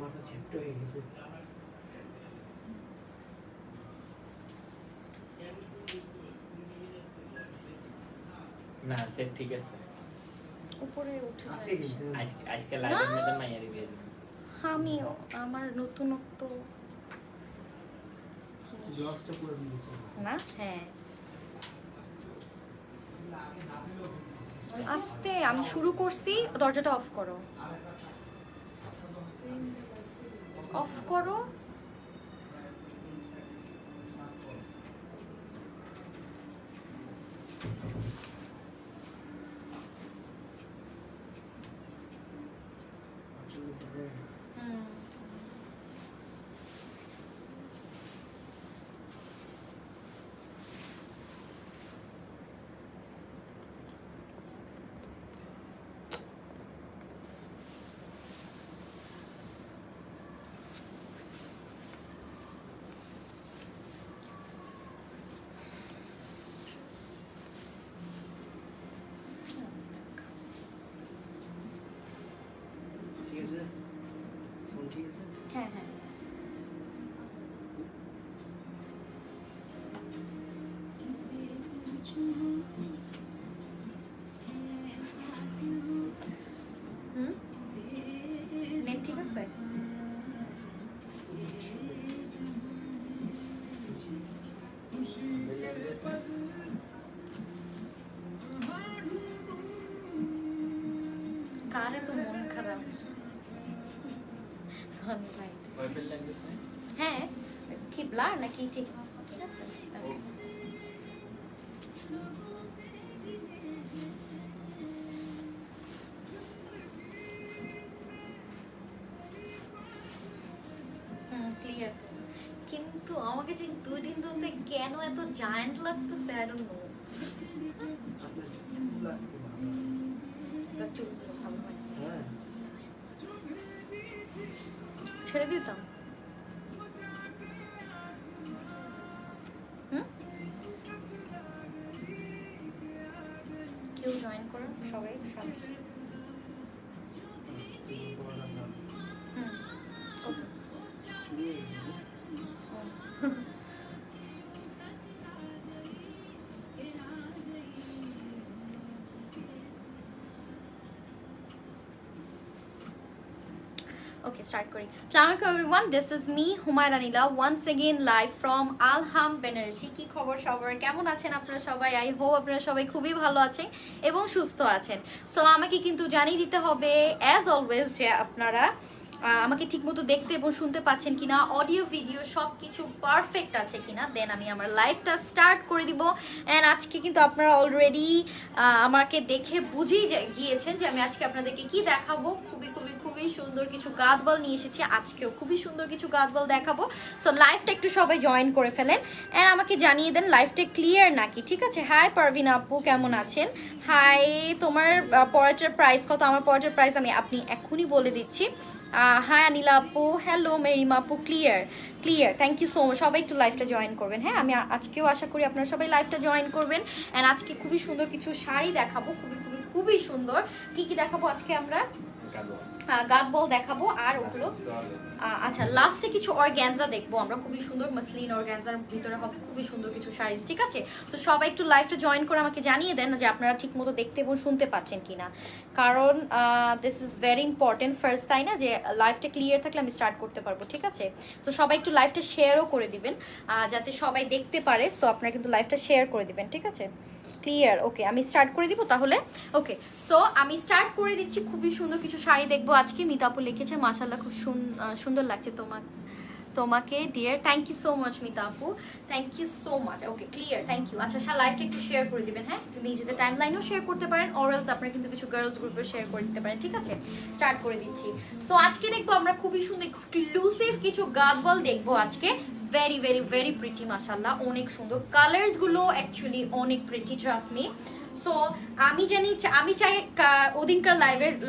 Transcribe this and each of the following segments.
মাথা ছেট্ট হয়ে গেছে। না সেট ঠিক আছে উপরে উঠে আছে কিন্তু আজকে লাইভের মধ্যে মাইয়ারি বিয়ে দিন আমিও আমার নতুনত্ব ব্লগসটা পুরো দিয়েছে না। হ্যাঁ আস্তে আমি শুরু করছি, দরজাটা অফ করো, অফ করো। হুম ঠিক আছে সাউন্ড ঠিক আছে হ্যাঁ হ্যাঁ হুম নেট ঠিক আছে। কারে তো মন খারাপ সনি ভাই। ওয়েবেল ল্যাঙ্গুয়েজ হ্যাঁ কি ব্লার নাকি ঠিক ঠিক আছে। ক্লিয়ার কিন্তু আমাকে যে 2 দিন ধরে কেন এত জায়ান্ট লাগতেছে আই ডোন্ট নো। আপনার চুল আজকে ভালো চুলগুলো ভালো হয় হ্যাঁ ছেড়ে দিতাম। হুম কেউ জয়েন করো সবাই সব। হুম ওকে Okay, start করি। Assalamualaikum everyone, this is me Humaira Nila once again live from আলহাম Banarasi. কি খবর সবার, কেমন আছেন আপনারা সবাই? আই হোপ আপনারা সবাই খুবই ভালো আছেন এবং সুস্থ আছেন। সো আমাকে কিন্তু জানিয়ে দিতে হবে অ্যাজ অলওয়েজ যে আপনারা আমাকে ঠিকমতো দেখতে এবং শুনতে পাচ্ছেন কিনা, অডিও ভিডিও সব কিছু পারফেক্ট আছে কিনা, দেন আমি আমার লাইভটা স্টার্ট করে দিব। অ্যান্ড আজকে কিন্তু আপনারা অলরেডি আমাকে দেখে বুঝেই গিয়েছেন যে আমি আজকে আপনাদেরকে কি দেখাবো। খুবই খুবই খুবই সুন্দর কিছু গাদবল নিয়ে এসেছি, আজকেও খুবই সুন্দর কিছু গাদবল দেখাবো। সো লাইভটা একটু সবাই জয়েন করে ফেলেন অ্যান্ড আমাকে জানিয়ে দেন লাইভটা ক্লিয়ার নাকি। ঠিক আছে? হাই পারভিন আপু, কেমন আছেন? হাই, তোমার পরোটার প্রাইস কত? আমার পরোটার প্রাইস আপনি এখনই বলে দিচ্ছি। হাই আনিলা আপু, হ্যালো মেরিমা আপু, clear clear, thank you so much. সবাই একটু লাইভটা জয়েন করবেন। হ্যাঁ আমি আজকেও আশা করি আপনারা সবাই লাইভটা জয়েন করবেন। অ্যান্ড আজকে খুবই সুন্দর কিছু শাড়ি দেখাবো, খুবই খুবই খুবই সুন্দর। কি কি দেখাবো আজকে আমরা? গাদবল দেখাবো আর ওগুলো আচ্ছা লাস্টে কিছু অর্গ্যানজা দেখবো আমরা, খুবই সুন্দর মাসলিন অর্গ্যানজার ভিতরে হবে খুবই সুন্দর কিছু শাড়ি। ঠিক আছে? তো সবাই একটু লাইভটা জয়েন করে আমাকে জানিয়ে দেন যে আপনারা ঠিক মতো দেখতে এবং শুনতে পাচ্ছেন কিনা, কারণ this is very important first, তাই না? যে লাইভটা ক্লিয়ার থাকলে আমি স্টার্ট করতে পারবো। ঠিক আছে? তো সবাই একটু লাইভটা শেয়ারও করে দিবেন যাতে সবাই দেখতে পারে। সো আপনারা কিন্তু লাইভটা শেয়ার করে দিবেন। ঠিক আছে? ক্লিয়ার? ওকে, আমি স্টার্ট করে দিব তাহলে। ওকে, সো আমি স্টার্ট করে দিচ্ছি। খুবই সুন্দর কিছু শাড়ি দেখবো আজকে। মিতাপু লিখেছে মাশাআল্লাহ খুব সুন্দর লাগছে তোমাকে dear, thank you so much Mita আপু, thank you so much. Okay clear, thank you. আচ্ছা লাইভটা একটু শেয়ার করে দিবেন। হ্যাঁ নিজেদের টাইম লাইনেও শেয়ার করতে পারেন, অরএলস আপনারা কিন্তু কিছু গার্লস গ্রুপে শেয়ার করে দিতে পারেন। ঠিক আছে? স্টার্ট করে দিচ্ছি। সো আজকে দেখবো আমরা খুবই সুন্দর এক্সক্লুসিভ কিছু গাদবল দেখবো আজকে। ভেরি ভেরি ভেরি প্রিটি, মাশাআল্লাহ অনেক সুন্দর। কালার্স গুলো অ্যাকচুয়ালি অনেক প্রিটি, ট্রাস্ট মি। সো আমি চাই ওদিনকার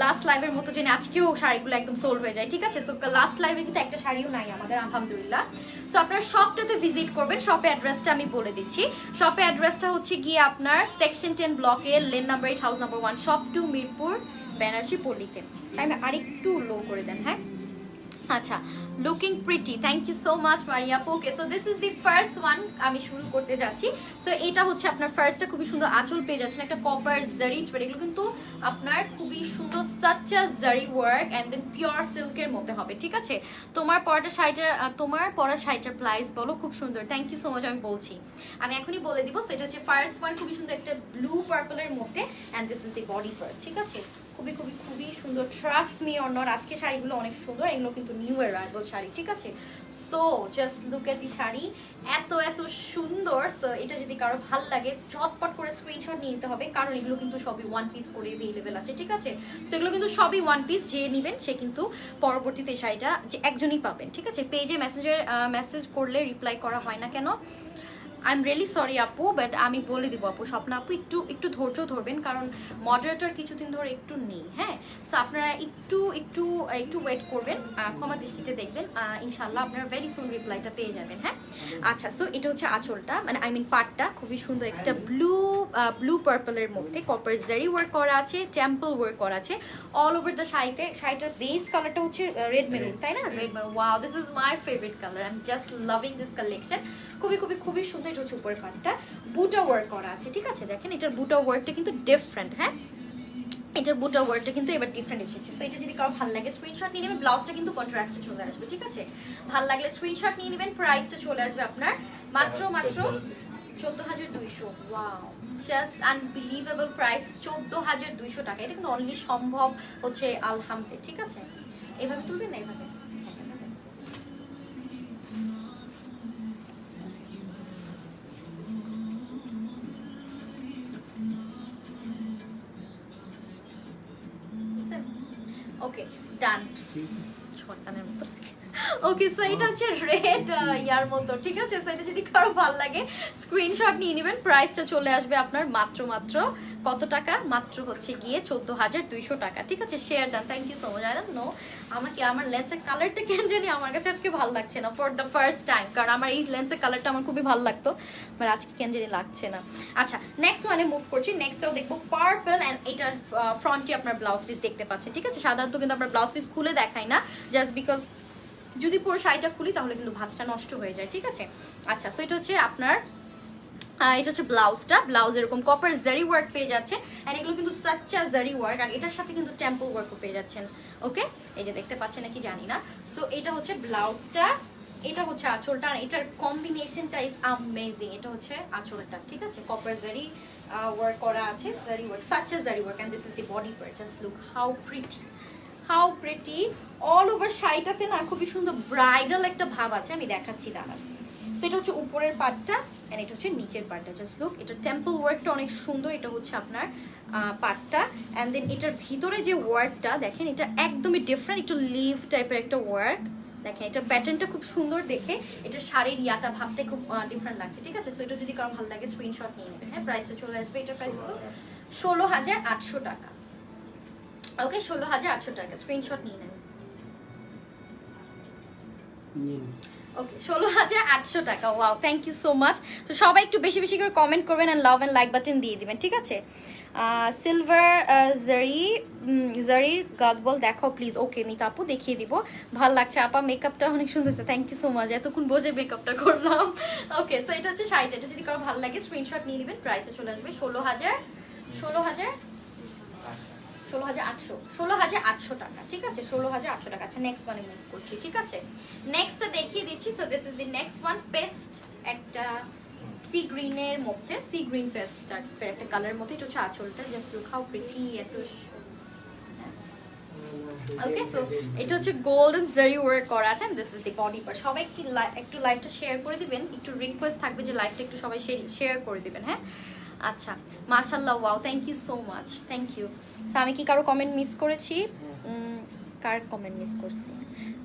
লাস্ট লাইভের মতো যেন আজকেও শাড়িগুলো একদম সোল্ড হয়ে যায়। ঠিক আছে? সো লাস্ট লাইভে কিন্তু একটা শাড়িও নাই আমাদের আলহামদুলিল্লাহ। সো আপনারা শপটাতে ভিজিট করবেন। শপে অ্যাড্রেসটা আমি বলে দিচ্ছি। শপে অ্যাড্রেসটা হচ্ছে গিয়ে আপনার সেকশন 10 ব্লকে, lane number 8, house number 1, shop 2, Mirpur Benarasi পল্লীতে। তাই না? আরেকটু লো করে দেন। হ্যাঁ আচ্ছা, looking pretty, thank you so much Maria. Okay, so this is the first one, আমি শুরু করতে যাচ্ছি। সো এটা হচ্ছে আপনার ফার্স্টটা, খুবই সুন্দর আঁচল পেয়ে যাচ্ছেন, একটা কপার জারি থ্রেড, এগুলো কিন্তু আপনার খুবই সুন্দর সাচ আ জারি ওয়ার্ক অ্যান্ড দেন পিওর সিল্কের মধ্যে হবে, ঠিক আছে। তোমার পরাটা শাড়িটার প্রাইস বলো, খুব সুন্দর, থ্যাংক ইউ সো মাচ। আমি বলছি, আমি এখনই বলে দিব। সো এটা হচ্ছে ফার্স্ট ওয়ান, খুবই সুন্দর একটা ব্লু পার্পলের মধ্যে, and this is the body part, ঠিক আছে। খুবই খুবই খুবই সুন্দর, ট্রাস্ট মি অর নট, আজকে শাড়িগুলো অনেক সুন্দর, এগুলো কিন্তু নিউ অ্যারাইভাল শাড়ি, ঠিক আছে। সো জাস্ট লুক এট দি শাড়ি, এত এত সুন্দর। সো এটা যদি কারো ভাল লাগে ঝটপট করে স্ক্রিনশট নিয়ে নিতে হবে, কারণ এগুলো কিন্তু সবই ওয়ান পিস করে অ্যাভেলেবেল আছে, ঠিক আছে। সো এগুলো কিন্তু সবই ওয়ান পিস, যে নেবেন সে কিন্তু পরবর্তীতে শাড়িটা যে একজনই পাবেন, ঠিক আছে। পেজে মেসেজ করলে রিপ্লাই করা হয় না কেন? আই এম রিয়েলি সরি আপু, বাট আমি বলে দিব আপু, স্বপ্না আপু একটু ধৈর্য ধরবেন, কারণ মডারেটর কিছুদিন ধরে একটু নেই, হ্যাঁ। সো আপনারা একটু ওয়েট করবেন, ক্ষমা দৃষ্টিতে দেখবেন, ইনশাল্লাহ আপনারা ভেরি সুন রিপ্লাইটা পেয়ে যাবেন, হ্যাঁ। আচ্ছা, সো এটা হচ্ছে আঁচলটা, মানে আই মিন পাটটা, খুবই সুন্দর একটা ব্লু পার্পলের মধ্যে কপার জারি ওয়ার্ক করা আছে, টেম্পল ওয়ার্ক করা আছে অল ওভার দ্য শাড়িটার বেস কালারটা হচ্ছে রেড মেরুন, তাই না? Red maroon, wow, this is my favourite colour, I am just loving this collection. খুবই খুবই খুবই সুন্দর। এটা হচ্ছে উপরের পাটটা বুটা ওয়ার্ক করা আছে, ঠিক আছে। দেখেন এটার বুটা ওয়ার্কটা কিন্তু ডিফারেন্ট, হ্যাঁ, এটার বুটা ওয়ার্কটা কিন্তু এবার ডিফারেন্ট এসেছে। সো এটা যদি কারো ভালো লাগে স্ক্রিনশট নিয়ে নেবেন, ব্লাউজটা কিন্তু কন্ট্রাস্টে চলে আসবে, ঠিক আছে। ভালো লাগলে স্ক্রিনশট নিয়ে নেবেন, প্রাইসটা চলে আসবে আপনার মাত্র 14,200। ওয়াও, জাস্ট আনবিলিভেবল প্রাইস, 14,200 টাকা। এটা কিন্তু অনলি সম্ভব হচ্ছে আলহামদে, ঠিক আছে। এভাবে তুলবেন না, এভাবে ওকে, ডান। শয়তানের মতো। ওকে, সো এটা হচ্ছে রেড ইয়ার মতো, ঠিক আছে। সো এটা যদি কারো ভালো লাগে স্ক্রিনশট নিয়ে নেবেন, প্রাইসটা চলে আসবে আপনার মাত্র কত টাকা? মাত্র হচ্ছে গিয়ে 14,200 টাকা, ঠিক আছে। Share done, thank you so much. I don't know আমার লেন্সের কালারটা কেন জানি আমার কাছে আজকে ভালো লাগছে না ফর দ্য ফার্স্ট টাইম, কারণ আমার এই লেন্সের কালারটা আমার খুবই ভালো লাগতো, বাট আজকে কেন জানি লাগছে না। আচ্ছা, নেক্সট ওয়ানে মুভ করছি। নেক্সটটাও দেখবো পার্পল, অ্যান্ড এটার ফ্রন্টে আপনার ব্লাউজ পিস দেখতে পাচ্ছেন, ঠিক আছে। সাধারণত কিন্তু আমরা ব্লাউজ পিস খুলে দেখাই না, জাস্ট বিকজ যদি পুরো শাড়িটা খুলি তাহলে কিন্তু ভাঁজটা নষ্ট হয়ে যায়, ঠিক আছে। আচ্ছা, সো এটা হচ্ছে আপনার এটা হচ্ছে ব্লাউজটা, ব্লাউজ এরকম কপার জারি ওয়ার্ক পেয়ে যাচ্ছে, এন্ড এগুলো কিন্তু সাচ্চা জারি ওয়ার্ক, আর এটার সাথে কিন্তু টেম্পল ওয়ার্কও পেয়ে যাচ্ছেন। ওকে, এই যে দেখতে পাচ্ছেন নাকি জানি না। সো এটা হচ্ছে ব্লাউজটা, এটা হচ্ছে আঁচলটা, আর এটার কম্বিনেশনটা ইজ অ্যামেজিং। এটা হচ্ছে আঁচলটা, ঠিক আছে, কপার জারি ওয়ার্ক করা আছে, জারি ওয়ার্ক, সাচ্চা zari work, and this is the body part. Just look how pretty all over শাড়িটাতে না, খুবই সুন্দর ব্রাইডাল একটা ভাব আছে, আমি দেখাচ্ছি দাঁড়ান। সো এটা হচ্ছে উপরের পার্টটা, এন্ড এটা হচ্ছে নিচের পার্টটা। জাস্ট লুক, এটা টেম্পল ওয়ার্কটা অনেক সুন্দর, এটা হচ্ছে আপনার পার্টটা, অ্যান্ড দেন এটার ভিতরে যে ওয়ার্কটা দেখেন, এটা একদমই ডিফারেন্ট, একটু লিভ টাইপের একটা ওয়ার্ক, দেখেন এটার প্যাটার্নটা খুব সুন্দর দেখে, এটা শাড়ির ইয়াটা ভাবতে খুব ডিফারেন্ট লাগছে, ঠিক আছে। সো এটা যদি কারো ভালো লাগে স্ক্রিনশট নিয়ে নেবেন, হ্যাঁ। প্রাইসটা চলে আসবে, এটার প্রাইস কত? 16,800 টাকা। ওকে, 16,800 টাকা, স্ক্রিনশট নিয়ে নেবেন। ওকে, 16,800 টাকা। Wow, thank you so much. তো সবাই একটু বেশি বেশি করে কমেন্ট করবেন, আর লাভ অ্যান্ড লাইক বাটন দিয়ে দিবেন, ঠিক আছে। সিলভার জারির গাদবল দেখাও প্লিজ। ওকে মিতা আপু, দেখিয়ে দিব। ভাল লাগছে আপা, মেকআপটা অনেক সুন্দর হচ্ছে, থ্যাংক ইউ সো মাচ, এতক্ষণ বসে মেকআপটা করলাম। ওকে, সো এটা হচ্ছে শাড়িটা, এটা যদি কারো ভালো লাগে স্ক্রিনশট নিয়ে নেবেন, প্রাইসে চলে আসবে 16,800 টাকা, ঠিক আছে। 16,800 টাকা। আচ্ছা, নেক্সট ওয়ানে মুভ করছি, ঠিক আছে। নেক্সটটা দেখিয়ে দিচ্ছি। So this is the next one, paste একটা সি গ্রিনের মধ্যে, সি গ্রিন পেস্ট একটা কালারের মধ্যে, এটা হচ্ছে আঁচলটা। জাস্ট লুক হাউ প্রিটি, এত। ওকে, সো এটা হচ্ছে গোল্ডেন জারি ওয়ার্ক করা আছে, this is the body part. সবাই কি একটু লাইভটা শেয়ার করে দিবেন, একটু রিকোয়েস্ট থাকবে যে লাইভটা একটু সবাই শেয়ার করে দিবেন, হ্যাঁ। আচ্ছা, মাশাআল্লাহ, wow, thank you so much, thank you. So আমি কি কারো কমেন্ট মিস করেছি? কার কমেন্ট মিস করছি?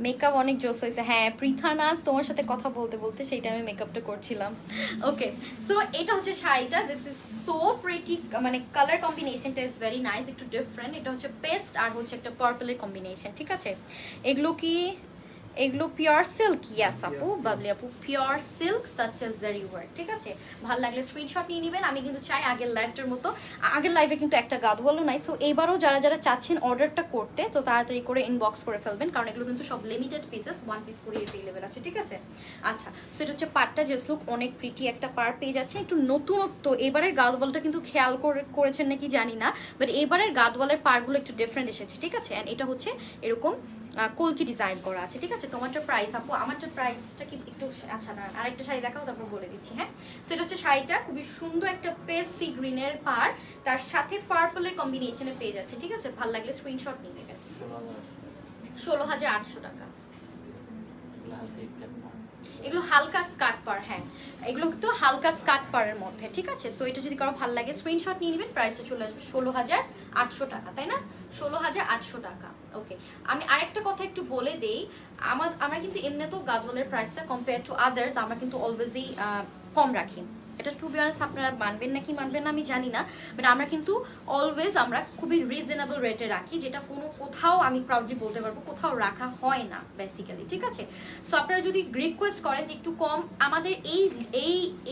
মেকআপ অনেক জোস হয়েছে, হ্যাঁ। পৃথা নাজ, তোমার সাথে কথা বলতে বলতে সেই টাইমে মেকআপটা করছিলাম। ওকে, সো এটা হচ্ছে শাড়িটা, দিস ইজ সো প্রিটি, মানে কালার কম্বিনেশনটা ইজ ভেরি নাইস, একটু ডিফারেন্ট। এটা হচ্ছে পেস্ট আর হচ্ছে একটা পার্পলের কম্বিনেশন, ঠিক আছে। এগুলো কি এগুলো পিওর সিল্ক, ইয়াস আপু, বাবলি আপু, পিওর সিল্ক সাচ এজ জারি ওয়ার্ক। ঠিক আছে, ভালো লাগলে স্ক্রিনশট নিয়ে নেবেন। আমি কিন্তু চাই আগের লাইভটার মতো, আগের লাইভে কিন্তু একটা গাদওয়ালও নাই, সো এবারও যারা যারা চাচ্ছেন অর্ডারটা করতে তো তাড়াতাড়ি করে ইনবক্স করে ফেলবেন, কারণ এগুলো কিন্তু সব লিমিটেড পিসেস, 1 পিস করে এভেলেবেল আছে। ঠিক আছে, আচ্ছা, সো এটা হচ্ছে পার্টটা, জাস্ট লুক অনেক প্রিটি একটা পার পেয়ে যাচ্ছে। একটু নতুনত্ব, এবারের গাদওয়ালটা কিন্তু খেয়াল করেছেন নাকি জানি না, বাট এবারের গাদওয়ালের পারগুলো একটু ডিফারেন্ট এসেছে। ঠিক আছে, অ্যান্ড এটা হচ্ছে এরকম কলকি ডিজাইন করা আছে। ঠিক আছে, তোমারটা প্রাইস আপু, আমারটা প্রাইসটা কি একটু, আচ্ছা না আরেকটা শাড়ি দেখাও তারপর বলে দিচ্ছি। হ্যাঁ, সেটা হচ্ছে শাড়িটা খুবই সুন্দর একটা পেস্ট্রি গ্রিনের পার, তার সাথে পার্পলের কম্বিনেশনে পেয়ে যাচ্ছে। ঠিক আছে, ভালো লাগলে স্ক্রিনশট নিয়ে নেবেন। 16,800 টাকা। এগুলো হালকা স্কার্ট পার, হ্যাঁ এগুলো তো হালকা স্কার্ট পারের মধ্যে। ঠিক আছে, সো এটা যদি কারো ভালো লাগে স্ক্রিনশট নিয়ে নেবেন, প্রাইসটা চলে আসবে 16,800 টাকা, তাই না? 16,800 টাকা। ওকে, আমি আরেকটা কথা একটু বলে দেই, আমরা কিন্তু এমনিতেও গাদওয়ালের প্রাইসটা কম্পেয়ার টু আদার্স আমরা কিন্তু অলওয়েজই কম রাখি। এটা টু বি অনেস্ট আপনারা মানবেন নাকি মানবেন না আমি জানি না, বাট আমরা কিন্তু অলওয়েজ আমরা খুবই রিজনেবল রেটে রাখি, যেটা কোথাও আমি প্রাউডলি বলতে পারবো কোথাও রাখা হয় না বেসিক্যালি। ঠিক আছে, সো আপনারা যদি রিকোয়েস্ট করেন যে একটু কম, আমাদের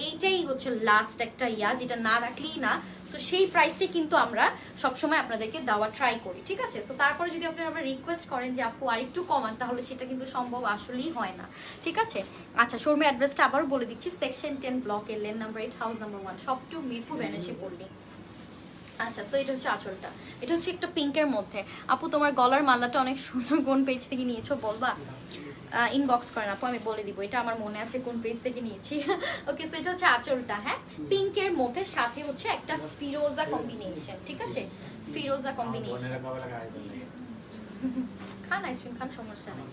এইটাই হচ্ছে লাস্ট একটা যেটা না রাখলেই না, সো সেই প্রাইসটাই কিন্তু আমরা সবসময় আপনাদেরকে দেওয়া ট্রাই করি। ঠিক আছে, সো তারপরে যদি আপনারা রিকোয়েস্ট করেন যে আপু আর একটু কমান, তাহলে সেটা কিন্তু সম্ভব আসলেই হয় না। ঠিক আছে, আচ্ছা শোরুমের অ্যাড্রেসটা আবার বলে দিচ্ছি, সেকশন 10 ব্লকের লেন নাম্বার 8 হাউস নাম্বার 1, সব টু মিরপুর বেনারসি পল্লী। আচ্ছা, সো এটা হচ্ছে আঁচলটা, এটা হচ্ছে একটা পিঙ্কের মধ্যে। আপু তোমার গলার মালাটা অনেক সুন্দর, কোন পেজ থেকে নিয়েছো বলবা? ইনবক্স করেন আপু, আমি বলে দিব, এটা আমার মনে আছে কোন পেজ থেকে নিয়েছি। ওকে, সো এটা হচ্ছে আঁচলটা, হ্যাঁ পিঙ্কের মধ্যে, সাথে হচ্ছে একটা ফিরোজা কম্বিনেশন। ঠিক আছে, ফিরোজা কম্বিনেশন। খান আইসক্রিম খান, সমস্যা নেই।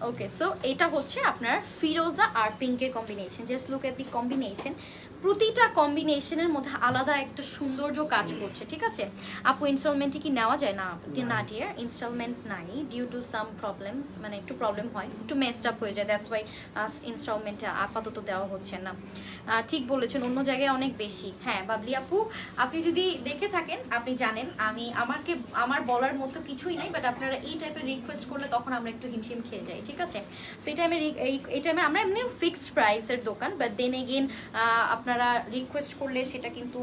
ওকে, সো এটা হচ্ছে আপনার ফিরোজা আর পিঙ্কের combination. Just look at the combination, প্রতিটা কম্বিনেশনের মধ্যে আলাদা একটা সৌন্দর্য কাজ করছে। ঠিক আছে আপু, ইনস্টলমেন্টে কি নেওয়া যায়? না না ডিয়ার, ইনস্টলমেন্ট নাই, ডিউ টু সাম প্রবলেমস, মানে একটু প্রবলেম হয়, একটু মেসড আপ হয়ে যায়, দ্যাটস ওয়াই ইনস্টলমেন্টে আপাতত দেওয়া হচ্ছে না। ঠিক বলেছেন, অন্য জায়গায় অনেক বেশি। হ্যাঁ বাবলি আপু, আপনি যদি দেখে থাকেন আপনি জানেন আমার বলার মতো কিছুই নাই, বাট আপনারা এই টাইপের রিকোয়েস্ট করলে তখন আমরা একটু হিমশিম খেয়ে যাই। ঠিক আছে, সো এই টাইমে আমরা এমনি ফিক্সড প্রাইসের দোকান, বাট দেন এগেন আপনারা রিকোয়েস্ট করলে সেটা কিন্তু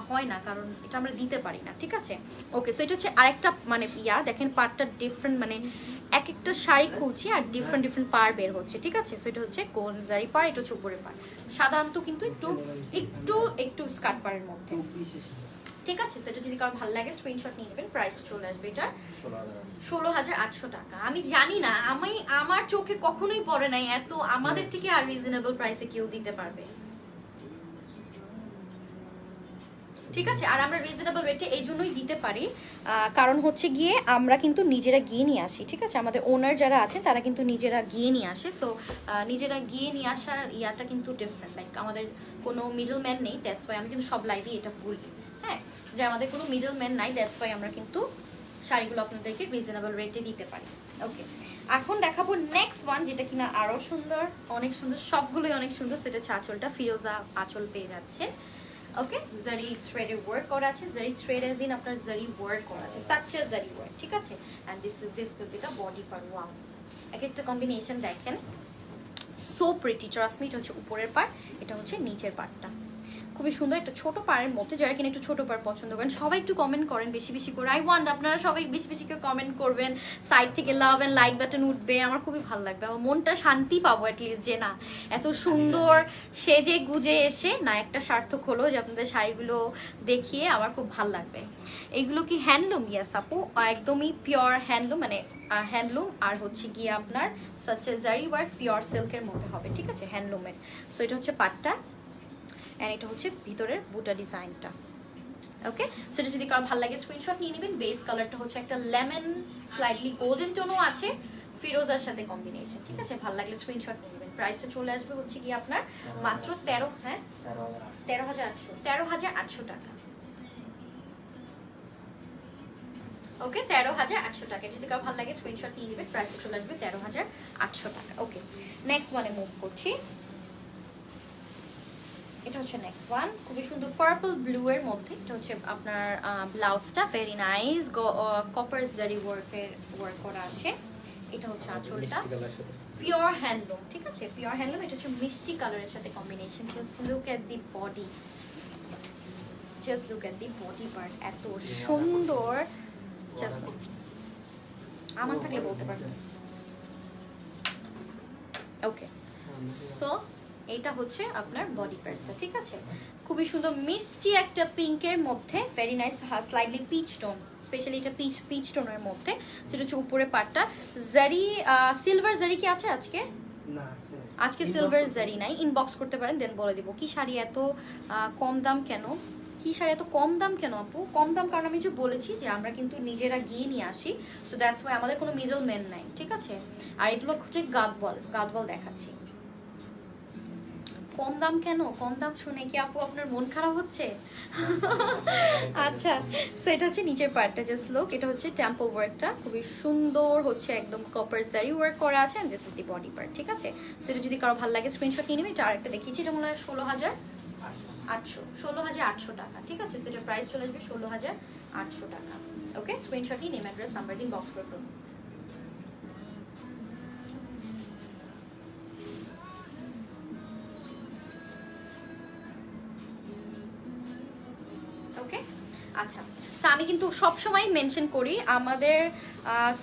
হয় না, কারণ এটা আমরা দিতে পারি না। ঠিক আছে, ওকে, সো এটা হচ্ছে আরেকটা মানে দেখেন পার্টটা ডিফারেন্ট, মানে এক একটা শাড়ি খুলছি আর ডিফারেন্ট পার বের হচ্ছে। ঠিক আছে, সো এটা হচ্ছে গোল জারি পার, এটা হচ্ছে উপরের পার, সাধারণত কিন্তু একটু স্কার্ট পারের মধ্যে। ঠিক আছে, সেটা যদি কারো ভালো লাগে স্ক্রিনশট নিয়ে নেবেন, প্রাইস চলে আসবে এটা 16,800 টাকা। আমি জানি না, আমার চোখে কখনোই পড়ে নাই এত আমাদের থেকে আর রিজনেবল প্রাইসে কেউ দিতে পারবে। ঠিক আছে, আর আমরা রিজনেবল রেটে এই জন্যই দিতে পারি, কারণ হচ্ছে গিয়ে আমরা কিন্তু নিজেরা গিয়ে নিয়ে আসি। ঠিক আছে, আমাদের ওনার যারা আছে তারা কিন্তু নিজেরা গিয়ে নিয়ে আসে, সো নিজেরা গিয়ে নিয়ে আসার ইয়াটা কিন্তু ডিফারেন্ট, লাইক আমাদের কোনো মিডল ম্যান নেই, দ্যাটস ওয়াই আমি কিন্তু সব লাইভে এটা বলি, হ্যাঁ যে আমাদের কোনো মিডল ম্যান নাই, দ্যাটস ওয়াই আমরা কিন্তু শাড়িগুলো আপনাদেরকে রিজনেবল রেটে দিতে পারি। ওকে, এখন দেখাবো নেক্সট ওয়ান, যেটা কিনা আরো সুন্দর, অনেক সুন্দর, সবগুলোই অনেক সুন্দর। সেটা হচ্ছে আঁচলটা, ফিরোজা আঁচল পেয়ে যাচ্ছে। ওকে, জারি থ্রেডের ওয়ার্ক করা আছে, জারি থ্রেড এজ ইন আপনার জারি ওয়ার্ক করা আছে, সাকচে জারি ওয়ার্ক। ঠিক আছে, and this will be the body part. Wow, এক একটা কম্বিনেশন দেখেন, সো প্রিটি, ট্রাস্ট মি। এটা হচ্ছে উপরের পার্ট, এটা হচ্ছে নিচের পার্টটা, খুবই সুন্দর একটা ছোট পাড়ের মধ্যে। যারা কিনা একটু ছোট পাড় পছন্দ করেন সবাই একটু কমেন্ট করেন বেশি বেশি করে, আই ওয়ান্ট আপনারা সবাই বেশি বেশি করে কমেন্ট করবেন, সাইড থেকে লাভ এন্ড লাইক বাটন উঠবে, আমার খুবই ভালো লাগবে, আমার মনটা শান্তি পাবো অ্যাটলিস্ট, যে না এত সুন্দর সেজে গুজে এসে না একটা সার্থক হলো, যে আপনাদের শাড়িগুলো দেখিয়ে আমার খুব ভালো লাগবে। এগুলো কি হ্যান্ডলুম? ইয়াস আপু, একদমই পিওর হ্যান্ডলুম, মানে হ্যান্ডলুম আর হচ্ছে গিয়ে আপনার সাচ এ জারি ওয়ার্ক পিওর সিল্কের মধ্যে হবে। ঠিক আছে, হ্যান্ডলুমের। সো এটা হচ্ছে পাটটা, এন্ড এটা হচ্ছে ভিতরের বুটা ডিজাইনটা। ওকে, সেটা যদি কারো ভালো লাগে স্ক্রিনশট নিয়ে নেবেন। বেস কালারটা হচ্ছে একটা লেমন স্লাইটলি গোল্ডেন টোনও আছে, ফিরোজার সাথে কম্বিনেশন। ঠিক আছে, ভালো লাগলে স্ক্রিনশট নিয়ে নেবেন। প্রাইসটা চলে আসবে হচ্ছে কি আপনার মাত্র 13,800 টাকা। ওকে, 13,800 টাকা। যদি কারো ভালো লাগে স্ক্রিনশট নিয়ে নেবেন, প্রাইসটা চলে আসবে 13,800 টাকা। ওকে, নেক্সট ওয়ানে মুভ করছি। এটা হচ্ছে নেক্সট ওয়ান, খুবই সুন্দর পার্পল ব্লু এর মধ্যে। এটা হচ্ছে আপনার ব্লাউজটা very nice, copper zari work করা আছে। এটা হচ্ছে আঁচলটা, মিষ্টি কালার সাথে পিওর হ্যান্ডলুম, ঠিক আছে, পিওর হ্যান্ডলুম। এটা হচ্ছে মিষ্টি কালারের সাথে combination. Just look at the body, just look at the body part, এত সুন্দর। জাস্ট আমার থাকলে বলতে পারবেন। ওকে, সো এটা হচ্ছে আপনার বডি পার্টটা, ঠিক আছে, খুবই সুন্দর মিষ্টি একটা পিঙ্কের মধ্যে, very nice, slightly peach tone, specially এটা পিচ টোনের মধ্যে। সেটা হচ্ছে উপরে পার্টটা জারি, সিলভার জারি কি আছে আজকে? না, আজকে সিলভার জারি নাই, ইনবক্স করতে পারেন, দেন বলে দিব। কি শাড়ি এত কম দাম কেন? কি শাড়ি এত কম দাম কেন আপু? কম দাম কারণ আমি যে বলেছি যে আমরা কিন্তু নিজেরা গিয়ে নিয়ে আসি, সো দ্যাটস ওয়াই, আমাদের কোনো মিডল ম্যান নাই, ঠিক আছে। আর এগুলো হচ্ছে গাদওয়াল দেখাচ্ছি। কম দাম কেন? কম দাম শুনে কি আপু আপনার মন খারাপ হচ্ছে? আচ্ছা, সো এটা হচ্ছে নিচের পার্টটা, জাস্ট লুক, এটা হচ্ছে টেম্পল ওয়ার্কটা, খুবই সুন্দর হচ্ছে, একদম কপার জারি ওয়ার্ক করা আছে, and this is the body part, ঠিক আছে। সো এটা যদি কারো ভালো লাগে স্ক্রিনশট নিয়ে নেবে। এটা আরেকটা দেখিয়েছি, এটা মনে হয় 16,800 টাকা, ঠিক আছে। সেটার প্রাইস চলে আসবে 16,800 টাকা। ওকে, স্ক্রিনশট নিয়ে নেম, অ্যাড্রেস, নাম্বার দিন, বক্স করে ফেলুন। ওকে, আচ্ছা, সো আমি কিন্তু সবসময় মেনশন করি আমাদের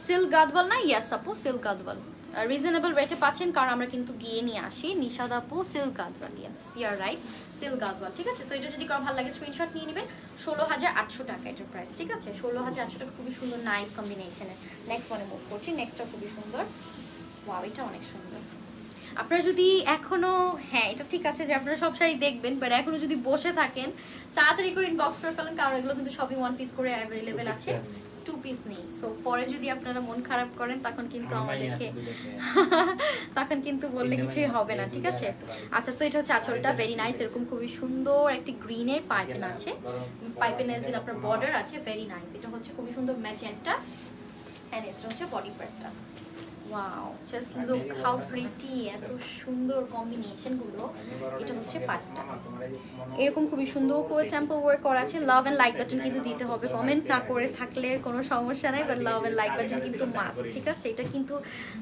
সিল্ক গাদওয়াল না, ইয়াস আপু সিল্ক গাদওয়াল রিজনেবল রেটে পাচ্ছেন, কারণ আমরা কিন্তু গিয়ে নিয়ে আসি। নিশাদ আপু silk Gadwal, yes you are right, silk Gadwal, ঠিক আছে। সো এটা যদি কারো ভালো লাগে স্ক্রিনশট নিয়ে নেবেন। 16,800 টাকা এটার প্রাইস, ঠিক আছে, 16,800 টাকা, খুবই সুন্দর, নাইস কম্বিনেশনের। নেক্সট ওয়ানে মুভ করছি, নেক্সটটা খুবই সুন্দর, ওয়াও, এটা অনেক সুন্দর। আপনারা যদি এখনো, হ্যাঁ এটা ঠিক আছে যে আপনারা সব শাড়ি দেখবেন, বাট এখনো যদি বসে থাকেন তাড়াতাড়ি করে ইনবক্স করে ফেলেন, কারণ এগুলো কিন্তু সবই 1 পিস করে অ্যাভেলেবেল আছে, 2 পিস নেই। সো পরে যদি আপনারা মন খারাপ করেন তখন কিন্তু আমাদেরকে তখন কিন্তু বললে কিছুই হবে না, ঠিক আছে। আচ্ছা, সো এটা হচ্ছে আঁচলটা, ভেরি নাইস, এরকম খুবই সুন্দর একটি গ্রিনের পাইপেন আছে, পাইপেন এর আপনার বর্ডার আছে, ভেরি নাইস। এটা হচ্ছে খুবই সুন্দর ম্যাজেন্টা, এন্ড এটা হচ্ছে বডি পার্টটা। Wow, just look how pretty, এত সুন্দর কম্বিনেশন গুলো। এটা হচ্ছে পাটটা, এরকম খুবই সুন্দর করে টেম্পল ওয়ার্ক করা আছে। লাভ এন্ড লাইক বাটন কিন্তু দিতে হবে, কমেন্ট না করে থাকলে কোনো সমস্যা নাই, but love and like button কিন্তু মাস্ট, ঠিক আছে। এটা কিন্তু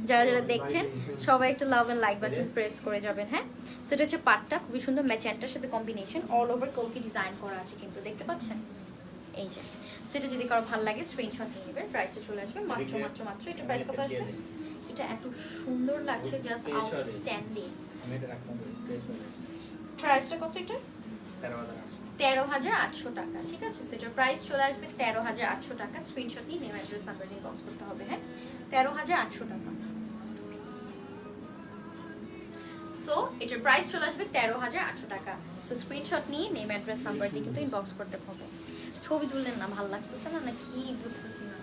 যারা যারা দেখছেন সবাই একটা love and like button press করে যাবেন, হ্যাঁ। সো এটা হচ্ছে পাটটা, খুবই সুন্দর ম্যাজেন্টার সাথে কম্বিনেশন, অল ওভার কলকি ডিজাইন করা আছে কিন্তু, দেখতে পাচ্ছেন, এই যে। সেটা যদি কারো ভালো লাগে স্ক্রিনশট নিয়ে নেবেন। প্রাইসটা চলে আসবে মাত্র মাত্র মাত্র, এটা প্রাইস কত আসবে? এটা এত সুন্দর লাগছে, জাস্ট আউটস্ট্যান্ডিং। আমি এটা রাখলাম, প্রাইসটা কত এটা? 13,800 টাকা, ঠিক আছে। সেটার প্রাইস চলে আসবে 13,800 টাকা। স্ক্রিনশট নিয়ে নেম, অ্যাড্রেস, নাম্বার দিয়ে বক্স করতে হবে, হ্যাঁ, 13,800 টাকা। সো এটার প্রাইস চলে আসবে 13,800 টাকা। সো স্ক্রিনশট নিয়ে নেম, অ্যাড্রেস, নাম্বার দিয়ে কিন্তু ইনবক্স করতে হবে। ছবি তুললেন না, ভালো লাগতেছে না, না কি বুঝতেছি না।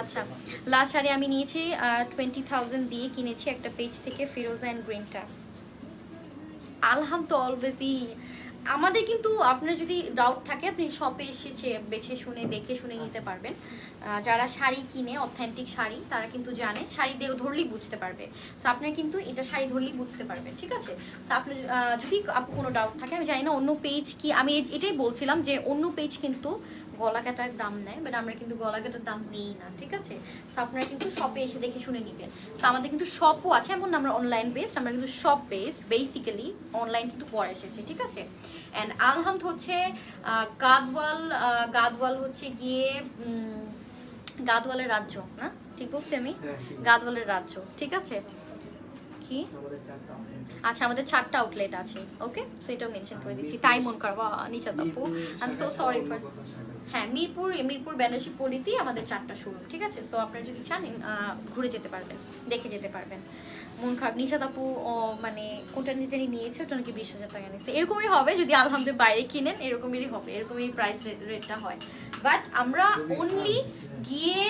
আচ্ছা, লাস্ট শাড়ি আমি নিয়েছি 20,000 দিয়ে কিনেছি একটা পেজ থেকে, ফিরোজা এন্ড গ্রিনটা। আলহাম তো অলওয়েজই আমাদের, কিন্তু আপনার যদি ডাউট থাকে আপনি শপে এসে বেছে শুনে দেখে শুনে নিতে পারবেন। যারা শাড়ি কিনে অথেন্টিক শাড়ি তারা কিন্তু জানে, শাড়ি দিয়ে ধরলেই বুঝতে পারবে। সো আপনার কিন্তু এটা শাড়ি ধরলেই বুঝতে পারবেন, ঠিক আছে। সো আপনার যদি আপু কোনো ডাউট থাকে, আমি জানি না অন্য পেজ কি, আমি এটাই বলছিলাম যে অন্য পেজ কিন্তু গলা কাটার দাম নেয়, বাট আমরা কিন্তু গলা কাটার দাম নিই না, ঠিক আছে। সো আপনারা কিন্তু শপে এসে দেখে শুনে নিবেন। সো আমাদের কিন্তু শপও আছে, এমন আমরা অনলাইন বেসড, আমরা কিন্তু শপ বেসড, বেসিক্যালি অনলাইন কিন্তু পরে এসেছে, ঠিক আছে। অ্যান্ড আলহামদ হচ্ছে গাদওয়াল হচ্ছে গিয়ে গাদওয়ালের রাজ্য, না ঠিক বলছি আমি? গাদওয়ালের রাজ্য, ঠিক আছে। কি আচ্ছা, আমাদের 4টা আউটলেট আছে, ওকে। সো এটাও মেনশন করে দিচ্ছি, তাই মন করবো নিশাদ আপু, I am so sorry for. হ্যাঁ, মিরপুর বেনারসি পল্লীতেই আমাদের 4টা শোরুম, ঠিক আছে। সো আপনারা যদি চান ঘুরে যেতে পারবেন, দেখে যেতে পারবেন। মন খারাপ, নিশাদ আপু মানে কোনটা নিজেরই নিয়েছে, ওটা নাকি 20,000 টাকা নিয়েছে, এরকমই হবে যদি আলহামদুলিল্লাহ বাইরে কিনেন, এরকমই হবে, এরকমই প্রাইস রেটটা হয়। বাট আমরা অনলি গিয়ে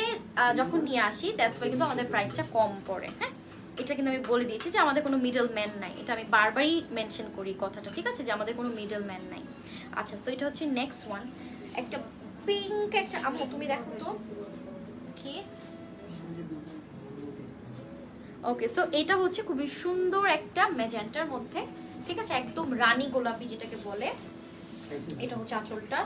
যখন নিয়ে আসি, দ্যাটস ওয়াই কিন্তু আমাদের প্রাইসটা কম পড়ে, হ্যাঁ। এটা কিন্তু আমি বলে দিয়েছি যে আমাদের কোনো মিডল ম্যান নাই, এটা আমি বারবারই মেনশন করি কথাটা, ঠিক আছে, যে আমাদের কোনো মিডল ম্যান নাই। আচ্ছা, সো এটা হচ্ছে নেক্সট ওয়ান, একটা পিঙ্ক, একটা আপু তুমি দেখো তো কি। ওকে, সো এটা হচ্ছে খুবই সুন্দর একটা ম্যাজেন্টার মধ্যে, ঠিক আছে, একদম রানী গোলাপি যেটাকে বলে। এটা হচ্ছে আঁচলটা,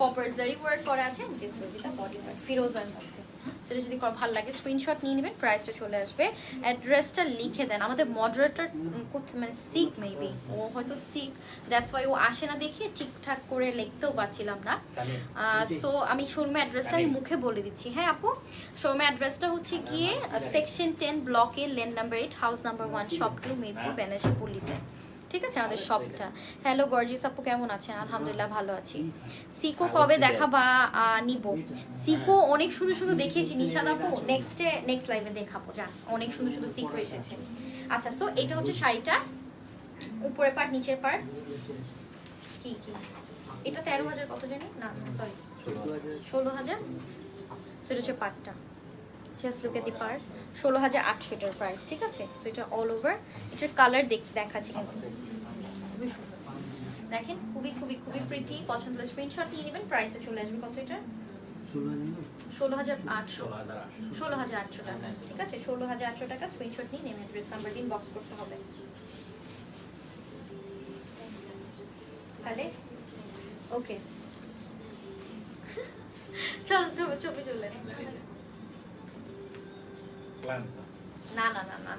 কপার জারি ওয়ার্ক করা আছে, this will be the body part ফিরোজার মধ্যে। সেটা যদি ভালো লাগে স্ক্রিনশট নিয়ে নেবেন, প্রাইসটা চলে আসবে। অ্যাড্রেসটা লিখে দেন, আমাদের মডারেটর মানে সিক মেবি, ও হয়তো সিক, দ্যাটস ওয়াই ও আসে না দেখে ঠিকঠাক করে লিখতেও পারছিলাম না। সো আমি শোরুমের অ্যাড্রেসটা আমি মুখে বলে দিচ্ছি। হ্যাঁ আপু, শোরুমের অ্যাড্রেসটা হচ্ছে গিয়ে সেকশন 10 ব্লকে lane number 8 house number 1 shop 2 Mirpur Benarasi পল্লীতে, ঠিক আছে আমাদের শপটা। হ্যালো গর্জিস আপু কেমন আছেন? আলহামদুলিল্লাহ ভালো আছি। সিকো কবে দেখাবা? নিব সিকো অনেক সুন্দর সুন্দর দেখিয়েছি নিশাদ আপু, নেক্সট লাইভে দেখাবো, জান অনেক সুন্দর সুন্দর সিকো এসেছে। আচ্ছা সো এটা হচ্ছে শাড়িটা, উপরের পার্ট নিচের পার্ট কি কি, এটা 13,000 কত জানি না সরি 16,000। সো এটা হচ্ছে পার্টটা, just look at the part, 16,800 এটার প্রাইস, ঠিক আছে। সো এটা অল ওভার, এটার কালার দেখাচ্ছি কিন্তু খুবই সুন্দর, দেখেন খুবই খুবই খুবই প্রিটি। পছন্দ হলে স্ক্রিনশট নিয়ে নেবেন, প্রাইসে চলে আসবে কত এটা? 16,800 টাকা, ঠিক আছে 16,800 টাকা। স্ক্রিনশট নিয়ে নেবেন, অ্যাড্রেস নাম্বার দিন, বক্স করতে হবে। তাহলে ওকে চল চলে চলে না না না না।